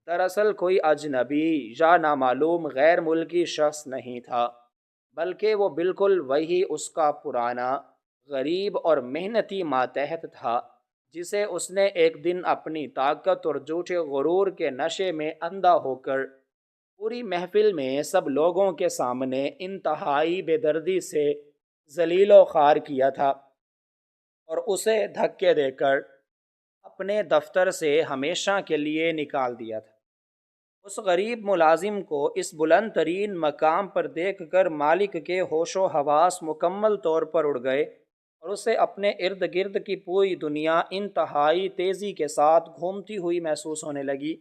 دراصل کوئی اجنبی یا نامعلوم غیر ملکی شخص نہیں تھا، بلکہ وہ بالکل وہی اس کا پرانا غریب اور محنتی ماتحت تھا جسے اس نے ایک دن اپنی طاقت اور جھوٹے غرور کے نشے میں اندھا ہو کر پوری محفل میں سب لوگوں کے سامنے انتہائی بے دردی سے ذلیل و خوار کیا تھا، اور اسے دھکے دے کر اپنے دفتر سے ہمیشہ کے لیے نکال دیا تھا۔ اس غریب ملازم کو اس بلند ترین مقام پر دیکھ کر مالک کے ہوش و حواس مکمل طور پر اڑ گئے، اور اسے اپنے ارد گرد کی پوری دنیا انتہائی تیزی کے ساتھ گھومتی ہوئی محسوس ہونے لگی۔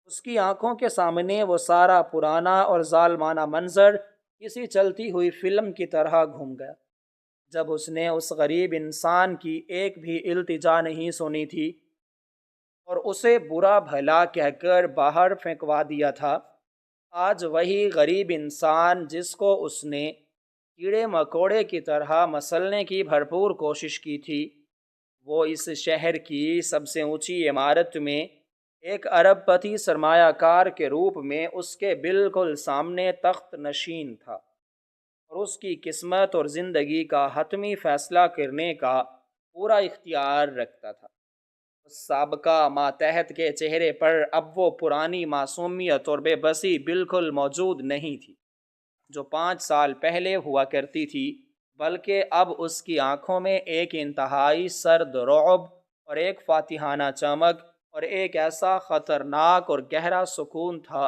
اس کی آنکھوں کے سامنے وہ سارا پرانا اور ظالمانہ منظر کسی چلتی ہوئی فلم کی طرح گھوم گیا۔ جب اس نے اس غریب انسان کی ایک بھی التجا نہیں سنی تھی اور اسے برا بھلا کہہ کر باہر پھینکوا دیا تھا، آج وہی غریب انسان جس کو اس نے کیڑے مکوڑے کی طرح مسلنے کی بھرپور کوشش کی تھی، وہ اس شہر کی سب سے اونچی عمارت میں ایک ارب پتی سرمایہ کار کے روپ میں اس کے بالکل سامنے تخت نشین تھا، اور اس کی قسمت اور زندگی کا حتمی فیصلہ کرنے کا پورا اختیار رکھتا تھا۔ اس سابقہ ماتحت کے چہرے پر اب وہ پرانی معصومیت اور بے بسی بالکل موجود نہیں تھی جو 5 سال پہلے ہوا کرتی تھی، بلکہ اب اس کی آنکھوں میں ایک انتہائی سرد رعب اور ایک فاتحانہ چمک اور ایک ایسا خطرناک اور گہرا سکون تھا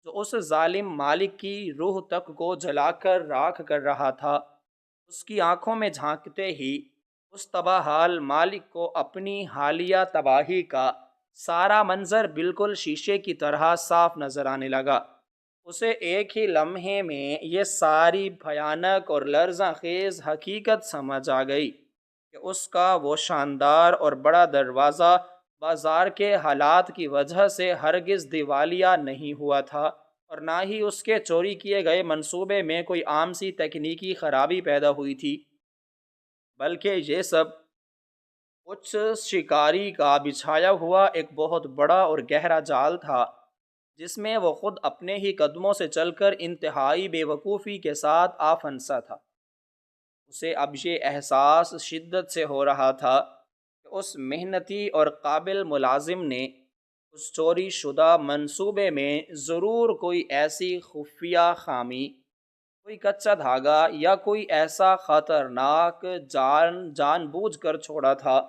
جو اس ظالم مالک کی روح تک کو جلا کر راکھ کر رہا تھا۔ اس کی آنکھوں میں جھانکتے ہی اس تباہ حال مالک کو اپنی حالیہ تباہی کا سارا منظر بالکل شیشے کی طرح صاف نظر آنے لگا۔ اسے ایک ہی لمحے میں یہ ساری بھیانک اور لرزاں خیز حقیقت سمجھ آ گئی کہ اس کا وہ شاندار اور بڑا دروازہ بازار کے حالات کی وجہ سے ہرگز دیوالیہ نہیں ہوا تھا، اور نہ ہی اس کے چوری کیے گئے منصوبے میں کوئی عام سی تکنیکی خرابی پیدا ہوئی تھی، بلکہ یہ سب کچھ شکاری کا بچھایا ہوا ایک بہت بڑا اور گہرا جال تھا، جس میں وہ خود اپنے ہی قدموں سے چل کر انتہائی بے وقوفی کے ساتھ آ پھنسا تھا۔ اسے اب یہ احساس شدت سے ہو رہا تھا کہ اس محنتی اور قابل ملازم نے اس چوری شدہ منصوبے میں ضرور کوئی ایسی خفیہ خامی، کوئی کچا دھاگا یا کوئی ایسا خطرناک جان بوجھ کر چھوڑا تھا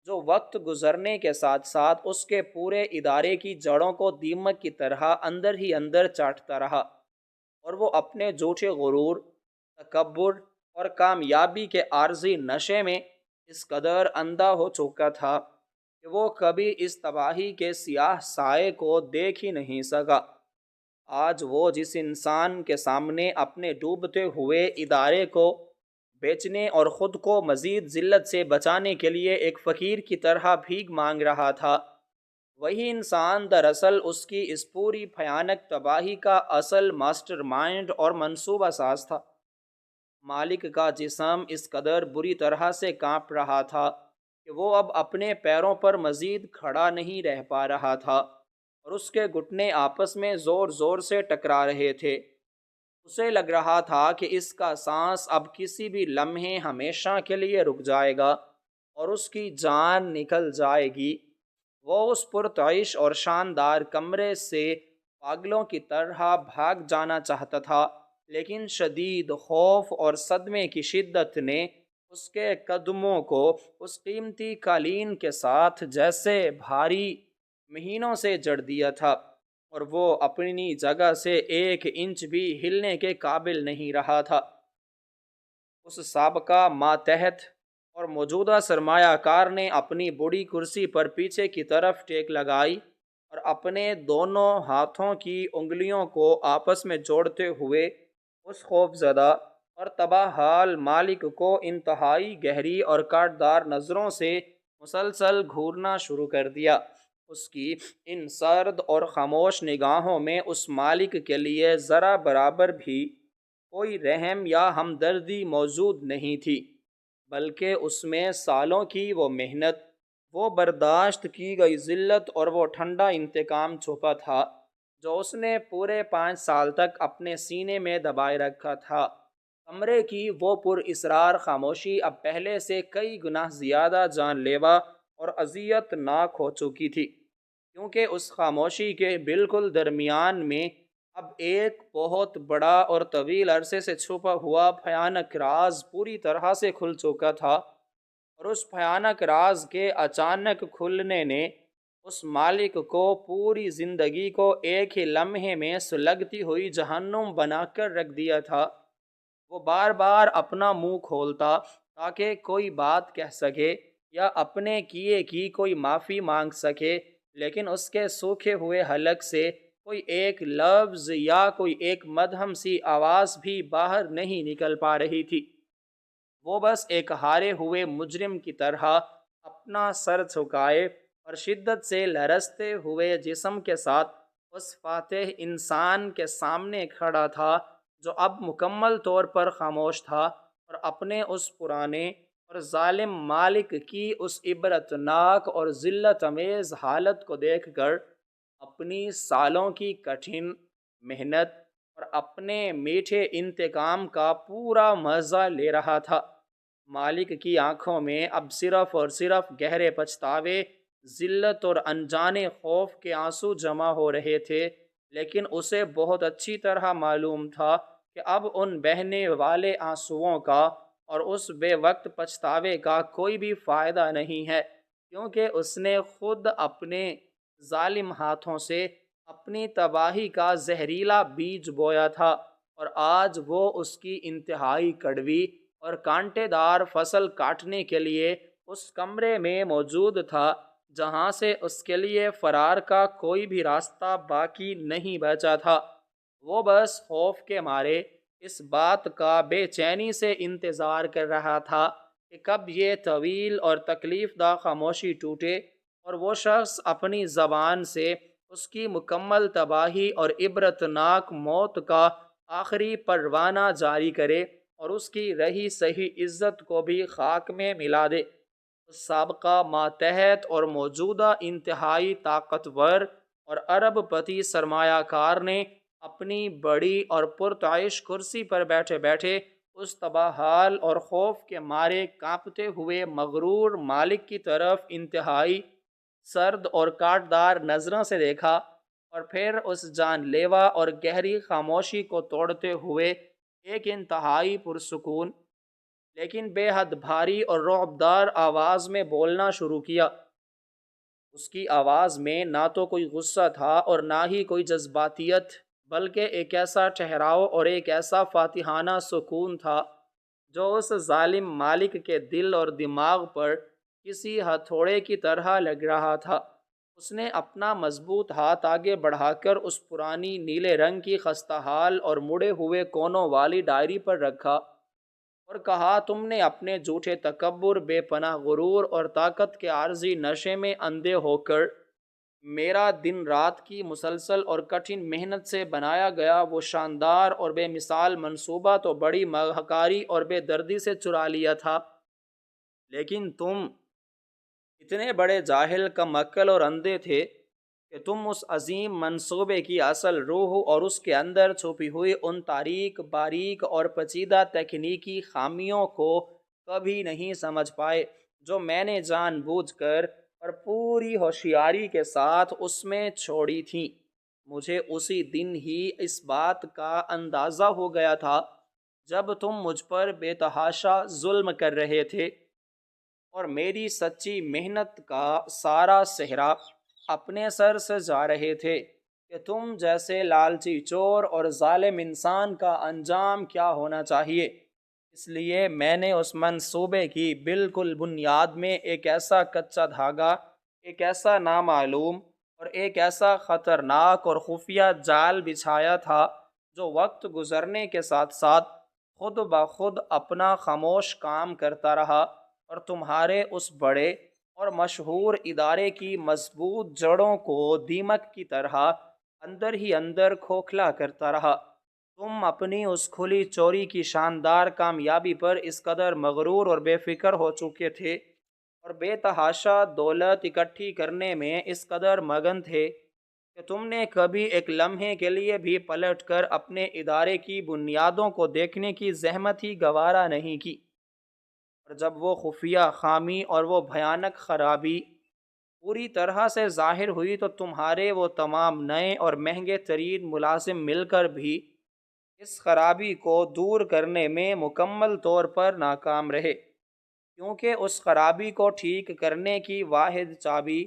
جو وقت گزرنے کے ساتھ ساتھ اس کے پورے ادارے کی جڑوں کو دیمک کی طرح اندر ہی اندر چاٹتا رہا، اور وہ اپنے جھوٹے غرور، تکبر اور کامیابی کے عارضی نشے میں اس قدر اندھا ہو چکا تھا کہ وہ کبھی اس تباہی کے سیاہ سائے کو دیکھ ہی نہیں سکا۔ آج وہ جس انسان کے سامنے اپنے ڈوبتے ہوئے ادارے کو بیچنے اور خود کو مزید ذلت سے بچانے کے لیے ایک فقیر کی طرح بھیک مانگ رہا تھا، وہی انسان دراصل اس کی اس پوری بھیانک تباہی کا اصل ماسٹر مائنڈ اور منصوبہ ساز تھا۔ مالک کا جسم اس قدر بری طرح سے کانپ رہا تھا کہ وہ اب اپنے پیروں پر مزید کھڑا نہیں رہ پا رہا تھا، اور اس کے گھٹنے آپس میں زور زور سے ٹکرا رہے تھے۔ اسے لگ رہا تھا کہ اس کا سانس اب کسی بھی لمحے ہمیشہ کے لیے رک جائے گا اور اس کی جان نکل جائے گی۔ وہ اس پرتعیش اور شاندار کمرے سے پاگلوں کی طرح بھاگ جانا چاہتا تھا، لیکن شدید خوف اور صدمے کی شدت نے اس کے قدموں کو اس قیمتی قالین کے ساتھ جیسے بھاری مہینوں سے جڑ دیا تھا، اور وہ اپنی جگہ سے 1 انچ بھی ہلنے کے قابل نہیں رہا تھا۔ اس سابقہ ماتحت اور موجودہ سرمایہ کار نے اپنی بڑی کرسی پر پیچھے کی طرف ٹیک لگائی اور اپنے دونوں ہاتھوں کی انگلیوں کو آپس میں جوڑتے ہوئے اس خوف زدہ اور تباہ حال مالک کو انتہائی گہری اور کاٹدار نظروں سے مسلسل گھورنا شروع کر دیا۔ اس کی ان سرد اور خاموش نگاہوں میں اس مالک کے لیے ذرا برابر بھی کوئی رحم یا ہمدردی موجود نہیں تھی، بلکہ اس میں سالوں کی وہ محنت، وہ برداشت کی گئی ذلت اور وہ ٹھنڈا انتقام چھپا تھا جو اس نے پورے 5 سال تک اپنے سینے میں دبائے رکھا تھا۔ کمرے کی وہ پر اسرار خاموشی اب پہلے سے کئی گنا زیادہ جان لیوا اور اذیت ناک ہو چکی تھی، کیونکہ اس خاموشی کے بالکل درمیان میں اب ایک بہت بڑا اور طویل عرصے سے چھپا ہوا بھیانک راز پوری طرح سے کھل چکا تھا، اور اس بھیانک راز کے اچانک کھلنے نے اس مالک کو پوری زندگی کو ایک ہی لمحے میں سلگتی ہوئی جہنم بنا کر رکھ دیا تھا۔ وہ بار بار اپنا منہ کھولتا تاکہ کوئی بات کہہ سکے یا اپنے کیے کی کوئی معافی مانگ سکے، لیکن اس کے سوکھے ہوئے حلق سے کوئی ایک لفظ یا کوئی ایک مدھم سی آواز بھی باہر نہیں نکل پا رہی تھی۔ وہ بس ایک ہارے ہوئے مجرم کی طرح اپنا سر جھکائے اور شدت سے لرزتے ہوئے جسم کے ساتھ اس فاتح انسان کے سامنے کھڑا تھا جو اب مکمل طور پر خاموش تھا اور اپنے اس پرانے اور ظالم مالک کی اس عبرتناک اور ذلت امیز حالت کو دیکھ کر اپنی سالوں کی کٹھن محنت اور اپنے میٹھے انتقام کا پورا مزہ لے رہا تھا۔ مالک کی آنکھوں میں اب صرف اور صرف گہرے پچھتاوے، ذلت اور انجانے خوف کے آنسو جمع ہو رہے تھے، لیکن اسے بہت اچھی طرح معلوم تھا کہ اب ان بہنے والے آنسوؤں کا اور اس بے وقت پچھتاوے کا کوئی بھی فائدہ نہیں ہے، کیونکہ اس نے خود اپنے ظالم ہاتھوں سے اپنی تباہی کا زہریلا بیج بویا تھا، اور آج وہ اس کی انتہائی کڑوی اور کانٹے دار فصل کاٹنے کے لیے اس کمرے میں موجود تھا جہاں سے اس کے لیے فرار کا کوئی بھی راستہ باقی نہیں بچا تھا۔ وہ بس خوف کے مارے اس بات کا بے چینی سے انتظار کر رہا تھا کہ کب یہ طویل اور تکلیف دہ خاموشی ٹوٹے اور وہ شخص اپنی زبان سے اس کی مکمل تباہی اور عبرتناک موت کا آخری پروانہ جاری کرے اور اس کی رہی سہی عزت کو بھی خاک میں ملا دے۔ سابقہ ماتحت اور موجودہ انتہائی طاقتور اور ارب پتی سرمایہ کار نے اپنی بڑی اور پرتعیش کرسی پر بیٹھے بیٹھے اس تباہ حال اور خوف کے مارے کانپتے ہوئے مغرور مالک کی طرف انتہائی سرد اور کاٹدار نظروں سے دیکھا، اور پھر اس جان لیوا اور گہری خاموشی کو توڑتے ہوئے ایک انتہائی پرسکون لیکن بے حد بھاری اور رعبدار آواز میں بولنا شروع کیا۔ اس کی آواز میں نہ تو کوئی غصہ تھا اور نہ ہی کوئی جذباتیت، بلکہ ایک ایسا ٹھہراؤ اور ایک ایسا فاتحانہ سکون تھا جو اس ظالم مالک کے دل اور دماغ پر کسی ہتھوڑے کی طرح لگ رہا تھا۔ اس نے اپنا مضبوط ہاتھ آگے بڑھا کر اس پرانی نیلے رنگ کی خستہ حال اور مڑے ہوئے کونوں والی ڈائری پر رکھا اور کہا، تم نے اپنے جھوٹے تکبر، بے پناہ غرور اور طاقت کے عارضی نشے میں اندھے ہو کر میرا دن رات کی مسلسل اور کٹھن محنت سے بنایا گیا وہ شاندار اور بے مثال منصوبہ تو بڑی مکاری اور بے دردی سے چرا لیا تھا، لیکن تم اتنے بڑے جاہل، کم عقل اور اندھے تھے کہ تم اس عظیم منصوبے کی اصل روح اور اس کے اندر چھپی ہوئی ان تاریک، باریک اور پیچیدہ تکنیکی خامیوں کو کبھی نہیں سمجھ پائے جو میں نے جان بوجھ کر اور پوری ہوشیاری کے ساتھ اس میں چھوڑی تھیں۔ مجھے اسی دن ہی اس بات کا اندازہ ہو گیا تھا جب تم مجھ پر بے تحاشا ظلم کر رہے تھے اور میری سچی محنت کا سارا صحرا اپنے سر سے جا رہے تھے کہ تم جیسے لالچی چور اور ظالم انسان کا انجام کیا ہونا چاہیے۔ اس لیے میں نے اس منصوبے کی بالکل بنیاد میں ایک ایسا کچا دھاگا، ایک ایسا نامعلوم اور ایک ایسا خطرناک اور خفیہ جال بچھایا تھا جو وقت گزرنے کے ساتھ ساتھ خود بخود اپنا خاموش کام کرتا رہا اور تمہارے اس بڑے اور مشہور ادارے کی مضبوط جڑوں کو دیمک کی طرح اندر ہی اندر کھوکھلا کرتا رہا۔ تم اپنی اس کھلی چوری کی شاندار کامیابی پر اس قدر مغرور اور بے فکر ہو چکے تھے اور بے تحاشا دولت اکٹھی کرنے میں اس قدر مگن تھے کہ تم نے کبھی ایک لمحے کے لیے بھی پلٹ کر اپنے ادارے کی بنیادوں کو دیکھنے کی زحمت ہی گوارا نہیں کی، اور جب وہ خفیہ خامی اور وہ بھیانک خرابی پوری طرح سے ظاہر ہوئی تو تمہارے وہ تمام نئے اور مہنگے ترین ملازم مل کر بھی اس خرابی کو دور کرنے میں مکمل طور پر ناکام رہے، کیونکہ اس خرابی کو ٹھیک کرنے کی واحد چابی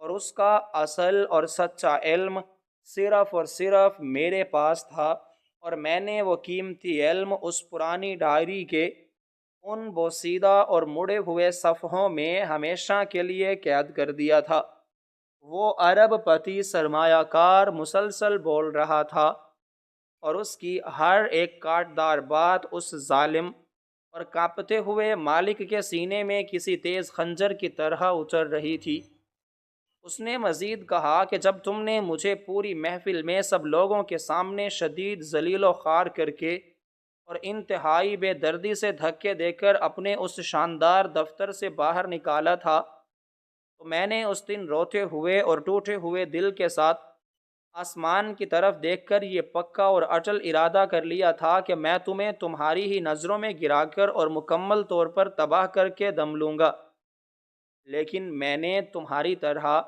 اور اس کا اصل اور سچا علم صرف اور صرف میرے پاس تھا، اور میں نے وہ قیمتی علم اس پرانی ڈائری کے ان بوسیدہ اور مڑے ہوئے صفحوں میں ہمیشہ کے لیے قید کر دیا تھا۔ وہ ارب پتی سرمایہ کار مسلسل بول رہا تھا اور اس کی ہر ایک کاٹدار بات اس ظالم اور کانپتے ہوئے مالک کے سینے میں کسی تیز خنجر کی طرح اتر رہی تھی۔ اس نے مزید کہا کہ جب تم نے مجھے پوری محفل میں سب لوگوں کے سامنے شدید ذلیل و خوار کر کے اور انتہائی بے دردی سے دھکے دے کر اپنے اس شاندار دفتر سے باہر نکالا تھا، تو میں نے اس دن روتے ہوئے اور ٹوٹے ہوئے دل کے ساتھ آسمان کی طرف دیکھ کر یہ پکا اور اٹل ارادہ کر لیا تھا کہ میں تمہیں تمہاری ہی نظروں میں گرا کر اور مکمل طور پر تباہ کر کے دم لوں گا۔ لیکن میں نے تمہاری طرح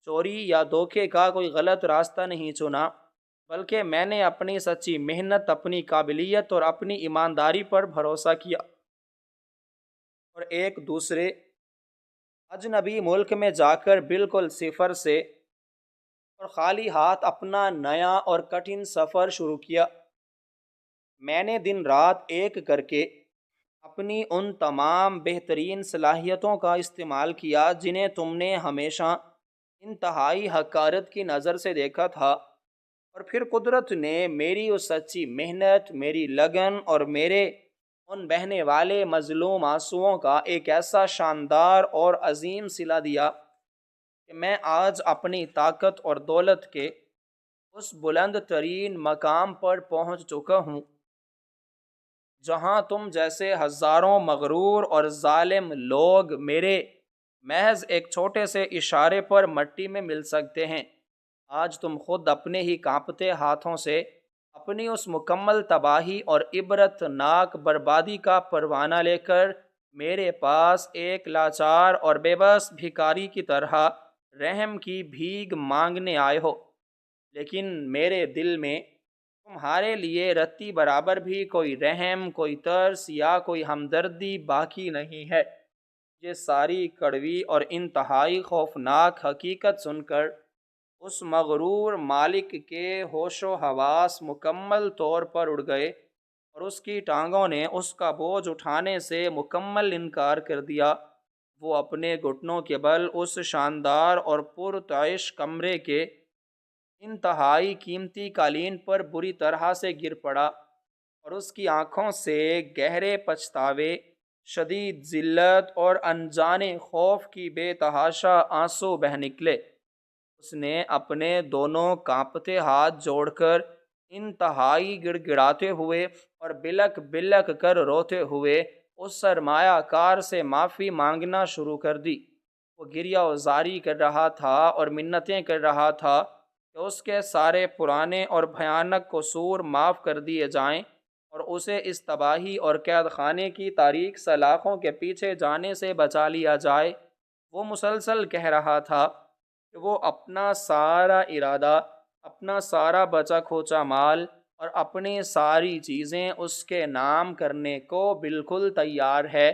چوری یا دھوکے کا کوئی غلط راستہ نہیں چنا، بلکہ میں نے اپنی سچی محنت، اپنی قابلیت اور اپنی ایمانداری پر بھروسہ کیا، اور ایک دوسرے اجنبی ملک میں جا کر بالکل صفر سے اور خالی ہاتھ اپنا نیا اور کٹھن سفر شروع کیا۔ میں نے دن رات ایک کر کے اپنی ان تمام بہترین صلاحیتوں کا استعمال کیا جنہیں تم نے ہمیشہ انتہائی حقارت کی نظر سے دیکھا تھا، اور پھر قدرت نے میری اس سچی محنت، میری لگن اور میرے ان بہنے والے مظلوم آنسوؤں کا ایک ایسا شاندار اور عظیم صلہ دیا کہ میں آج اپنی طاقت اور دولت کے اس بلند ترین مقام پر پہنچ چکا ہوں جہاں تم جیسے ہزاروں مغرور اور ظالم لوگ میرے محض ایک چھوٹے سے اشارے پر مٹی میں مل سکتے ہیں۔ آج تم خود اپنے ہی کانپتے ہاتھوں سے اپنی اس مکمل تباہی اور عبرت ناک بربادی کا پروانہ لے کر میرے پاس ایک لاچار اور بے بس بھکاری کی طرح رحم کی بھیک مانگنے آئے ہو، لیکن میرے دل میں تمہارے لیے رتی برابر بھی کوئی رحم، کوئی ترس یا کوئی ہمدردی باقی نہیں ہے۔ یہ ساری کڑوی اور انتہائی خوفناک حقیقت سن کر اس مغرور مالک کے ہوش و حواس مکمل طور پر اڑ گئے، اور اس کی ٹانگوں نے اس کا بوجھ اٹھانے سے مکمل انکار کر دیا۔ وہ اپنے گھٹنوں کے بل اس شاندار اور پرتعش کمرے کے انتہائی قیمتی قالین پر بری طرح سے گر پڑا، اور اس کی آنکھوں سے گہرے پچھتاوے، شدید ذلت اور انجانے خوف کی بے تحاشا آنسو بہہ نکلے۔ اس نے اپنے دونوں کانپتے ہاتھ جوڑ کر انتہائی گڑ گڑاتے ہوئے اور بلک بلک کر روتے ہوئے اس سرمایہ کار سے معافی مانگنا شروع کر دی۔ وہ گریہ وزاری کر رہا تھا اور منتیں کر رہا تھا کہ اس کے سارے پرانے اور بھیانک قصور معاف کر دیے جائیں اور اسے اس تباہی اور قید خانے کی تاریک سلاخوں کے پیچھے جانے سے بچا لیا جائے۔ وہ مسلسل کہہ رہا تھا کہ وہ اپنا سارا ارادہ، اپنا سارا بچا کھوچا مال اور اپنی ساری چیزیں اس کے نام کرنے کو بالکل تیار ہے،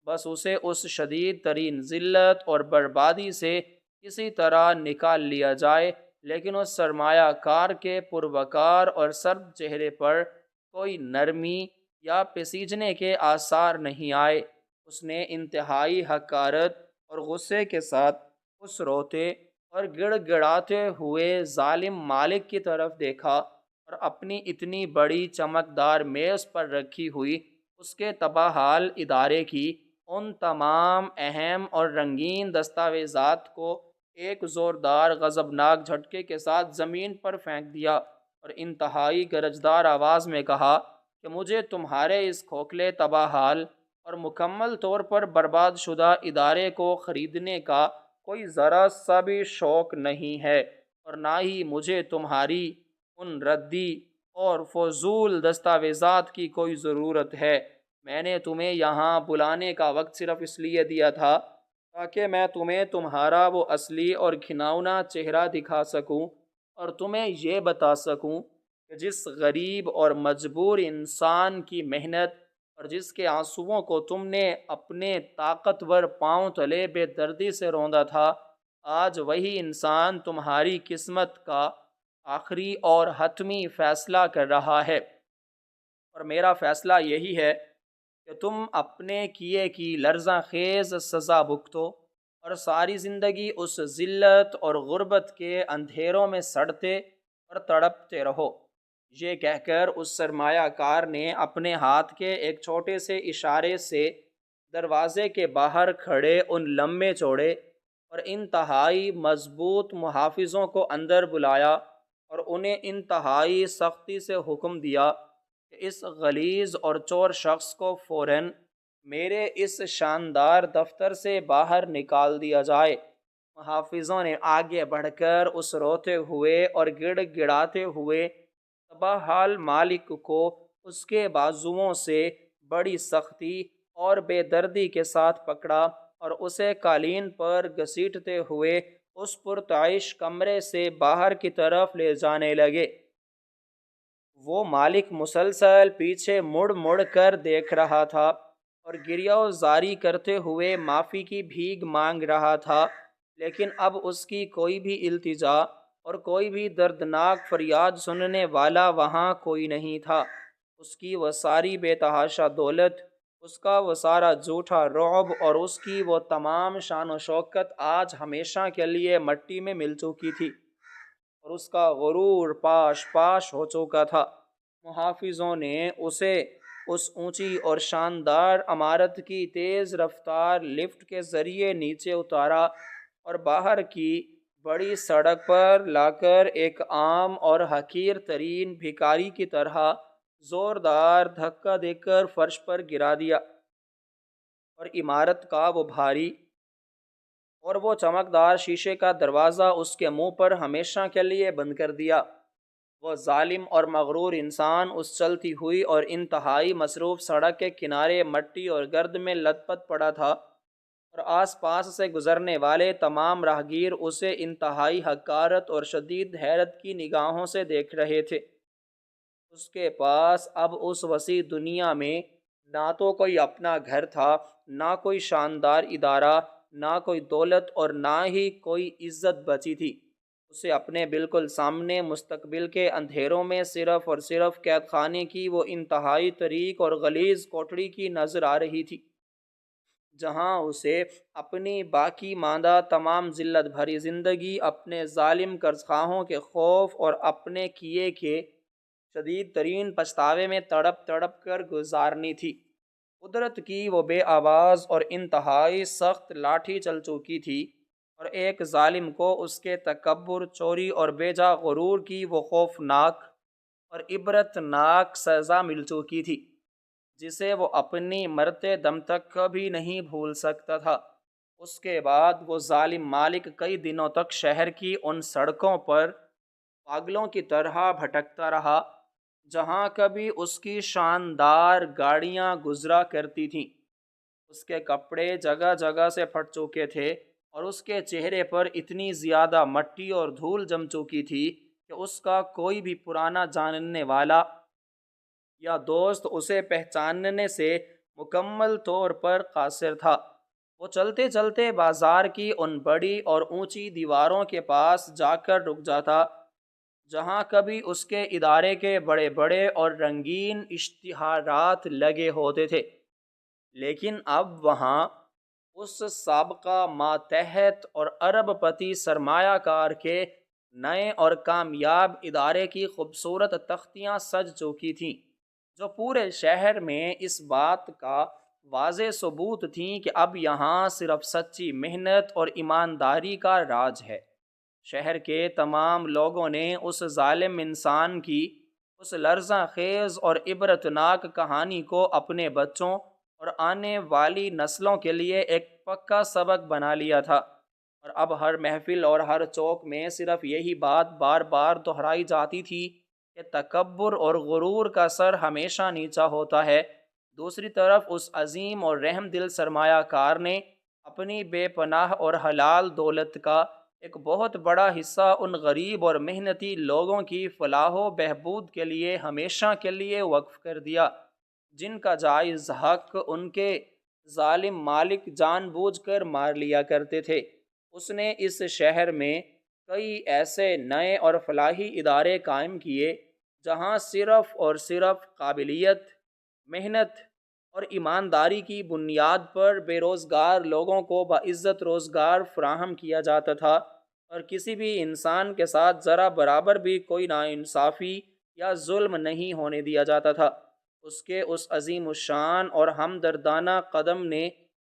بس اسے اس شدید ترین ذلت اور بربادی سے کسی طرح نکال لیا جائے۔ لیکن اس سرمایہ کار کے پروقار اور سرد چہرے پر کوئی نرمی یا پسیجنے کے آثار نہیں آئے۔ اس نے انتہائی حقارت اور غصے کے ساتھ اس روتے اور گڑ گڑاتے ہوئے ظالم مالک کی طرف دیکھا، اور اپنی اتنی بڑی چمکدار میز پر رکھی ہوئی اس کے تباہ حال ادارے کی ان تمام اہم اور رنگین دستاویزات کو ایک زوردار غضبناک جھٹکے کے ساتھ زمین پر پھینک دیا، اور انتہائی گرجدار آواز میں کہا کہ مجھے تمہارے اس کھوکھلے تباہ حال اور مکمل طور پر برباد شدہ ادارے کو خریدنے کا کوئی ذرا سا بھی شوق نہیں ہے، اور نہ ہی مجھے تمہاری ان ردی اور فضول دستاویزات کی کوئی ضرورت ہے۔ میں نے تمہیں یہاں بلانے کا وقت صرف اس لیے دیا تھا تاکہ میں تمہیں تمہارا وہ اصلی اور گھناؤنا چہرہ دکھا سکوں، اور تمہیں یہ بتا سکوں کہ جس غریب اور مجبور انسان کی محنت اور جس کے آنسوؤں کو تم نے اپنے طاقتور پاؤں تلے بے دردی سے روندا تھا، آج وہی انسان تمہاری قسمت کا آخری اور حتمی فیصلہ کر رہا ہے، اور میرا فیصلہ یہی ہے کہ تم اپنے کیے کی لرزاں خیز سزا بھگتو اور ساری زندگی اس ذلت اور غربت کے اندھیروں میں سڑتے اور تڑپتے رہو۔ یہ کہہ کر اس سرمایہ کار نے اپنے ہاتھ کے ایک چھوٹے سے اشارے سے دروازے کے باہر کھڑے ان لمبے چوڑے اور انتہائی مضبوط محافظوں کو اندر بلایا، اور انہیں انتہائی سختی سے حکم دیا کہ اس غلیظ اور چور شخص کو فوراً میرے اس شاندار دفتر سے باہر نکال دیا جائے۔ محافظوں نے آگے بڑھ کر اس روتے ہوئے اور گڑ گڑاتے ہوئے تباہ حال مالک کو اس کے بازوؤں سے بڑی سختی اور بے دردی کے ساتھ پکڑا اور اسے قالین پر گھسیٹتے ہوئے اس پرتعیش کمرے سے باہر کی طرف لے جانے لگے۔ وہ مالک مسلسل پیچھے مڑ مڑ کر دیکھ رہا تھا اور گریہ زاری کرتے ہوئے معافی کی بھیک مانگ رہا تھا، لیکن اب اس کی کوئی بھی التجا اور کوئی بھی دردناک فریاد سننے والا وہاں کوئی نہیں تھا۔ اس کی وہ ساری بے تحاشا دولت، اس کا وہ سارا جھوٹا رعب اور اس کی وہ تمام شان و شوکت آج ہمیشہ کے لیے مٹی میں مل چکی تھی اور اس کا غرور پاش پاش ہو چکا تھا۔ محافظوں نے اسے اس اونچی اور شاندار عمارت کی تیز رفتار لفٹ کے ذریعے نیچے اتارا اور باہر کی بڑی سڑک پر لا کر ایک عام اور حقیر ترین بھکاری کی طرح زوردار دھکا دے کر فرش پر گرا دیا اور عمارت کا وہ بھاری اور وہ چمکدار شیشے کا دروازہ اس کے منہ پر ہمیشہ کے لیے بند کر دیا۔ وہ ظالم اور مغرور انسان اس چلتی ہوئی اور انتہائی مصروف سڑک کے کنارے مٹی اور گرد میں لت پت پڑا تھا اور آس پاس سے گزرنے والے تمام راہگیر اسے انتہائی حقارت اور شدید حیرت کی نگاہوں سے دیکھ رہے تھے۔ اس کے پاس اب اس وسیع دنیا میں نہ تو کوئی اپنا گھر تھا، نہ کوئی شاندار ادارہ، نہ کوئی دولت اور نہ ہی کوئی عزت بچی تھی۔ اسے اپنے بالکل سامنے مستقبل کے اندھیروں میں صرف اور صرف قید خانے کی وہ انتہائی تاریک اور غلیظ کوٹڑی کی نظر آ رہی تھی، جہاں اسے اپنی باقی ماندہ تمام ذلت بھری زندگی اپنے ظالم قرض خواہوں کے خوف اور اپنے کیے کے شدید ترین پچھتاوے میں تڑپ تڑپ کر گزارنی تھی۔ قدرت کی وہ بے آواز اور انتہائی سخت لاٹھی چل چکی تھی اور ایک ظالم کو اس کے تکبر، چوری اور بے جا غرور کی وہ خوفناک اور عبرت ناک سزا مل چکی تھی، جسے وہ اپنی مرتے دم تک کبھی نہیں بھول سکتا تھا۔ اس کے بعد وہ ظالم مالک کئی دنوں تک شہر کی ان سڑکوں پر پاگلوں کی طرح بھٹکتا رہا جہاں کبھی اس کی شاندار گاڑیاں گزرا کرتی تھیں۔ اس کے کپڑے جگہ جگہ سے پھٹ چکے تھے اور اس کے چہرے پر اتنی زیادہ مٹی اور دھول جم چکی تھی کہ اس کا کوئی بھی پرانا جاننے والا یا دوست اسے پہچاننے سے مکمل طور پر قاصر تھا۔ وہ چلتے چلتے بازار کی ان بڑی اور اونچی دیواروں کے پاس جا کر رک جاتا جہاں کبھی اس کے ادارے کے بڑے بڑے اور رنگین اشتہارات لگے ہوتے تھے، لیکن اب وہاں اس سابقہ ماتحت اور ارب پتی سرمایہ کار کے نئے اور کامیاب ادارے کی خوبصورت تختیاں سج چکی تھیں، جو پورے شہر میں اس بات کا واضح ثبوت تھیں کہ اب یہاں صرف سچی محنت اور ایمانداری کا راج ہے۔ شہر کے تمام لوگوں نے اس ظالم انسان کی اس لرزاں خیز اور عبرتناک کہانی کو اپنے بچوں اور آنے والی نسلوں کے لیے ایک پکا سبق بنا لیا تھا، اور اب ہر محفل اور ہر چوک میں صرف یہی بات بار بار دہرائی جاتی تھی کہ تکبر اور غرور کا سر ہمیشہ نیچا ہوتا ہے۔ دوسری طرف اس عظیم اور رحم دل سرمایہ کار نے اپنی بے پناہ اور حلال دولت کا ایک بہت بڑا حصہ ان غریب اور محنتی لوگوں کی فلاح و بہبود کے لیے ہمیشہ کے لیے وقف کر دیا، جن کا جائز حق ان کے ظالم مالک جان بوجھ کر مار لیا کرتے تھے۔ اس نے اس شہر میں کئی ایسے نئے اور فلاحی ادارے قائم کیے جہاں صرف اور صرف قابلیت، محنت اور ایمانداری کی بنیاد پر بے روزگار لوگوں کو باعزت روزگار فراہم کیا جاتا تھا اور کسی بھی انسان کے ساتھ ذرا برابر بھی کوئی ناانصافی یا ظلم نہیں ہونے دیا جاتا تھا۔ اس کے اس عظیم الشان اور ہمدردانہ قدم نے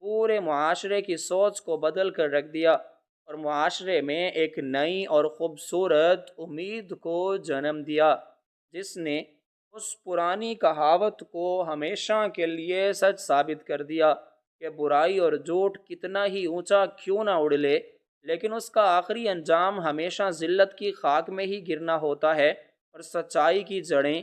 پورے معاشرے کی سوچ کو بدل کر رکھ دیا اور معاشرے میں ایک نئی اور خوبصورت امید کو جنم دیا، جس نے اس پرانی کہاوت کو ہمیشہ کے لیے سچ ثابت کر دیا کہ برائی اور جھوٹ کتنا ہی اونچا کیوں نہ اڑ لے، لیکن اس کا آخری انجام ہمیشہ ذلت کی خاک میں ہی گرنا ہوتا ہے، اور سچائی کی جڑیں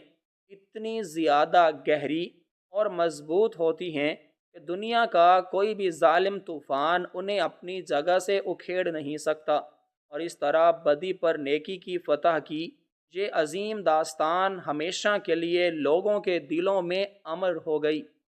اتنی زیادہ گہری اور مضبوط ہوتی ہیں کہ دنیا کا کوئی بھی ظالم طوفان انہیں اپنی جگہ سے اکھیڑ نہیں سکتا، اور اس طرح بدی پر نیکی کی فتح کی یہ عظیم داستان ہمیشہ کے لیے لوگوں کے دلوں میں امر ہو گئی۔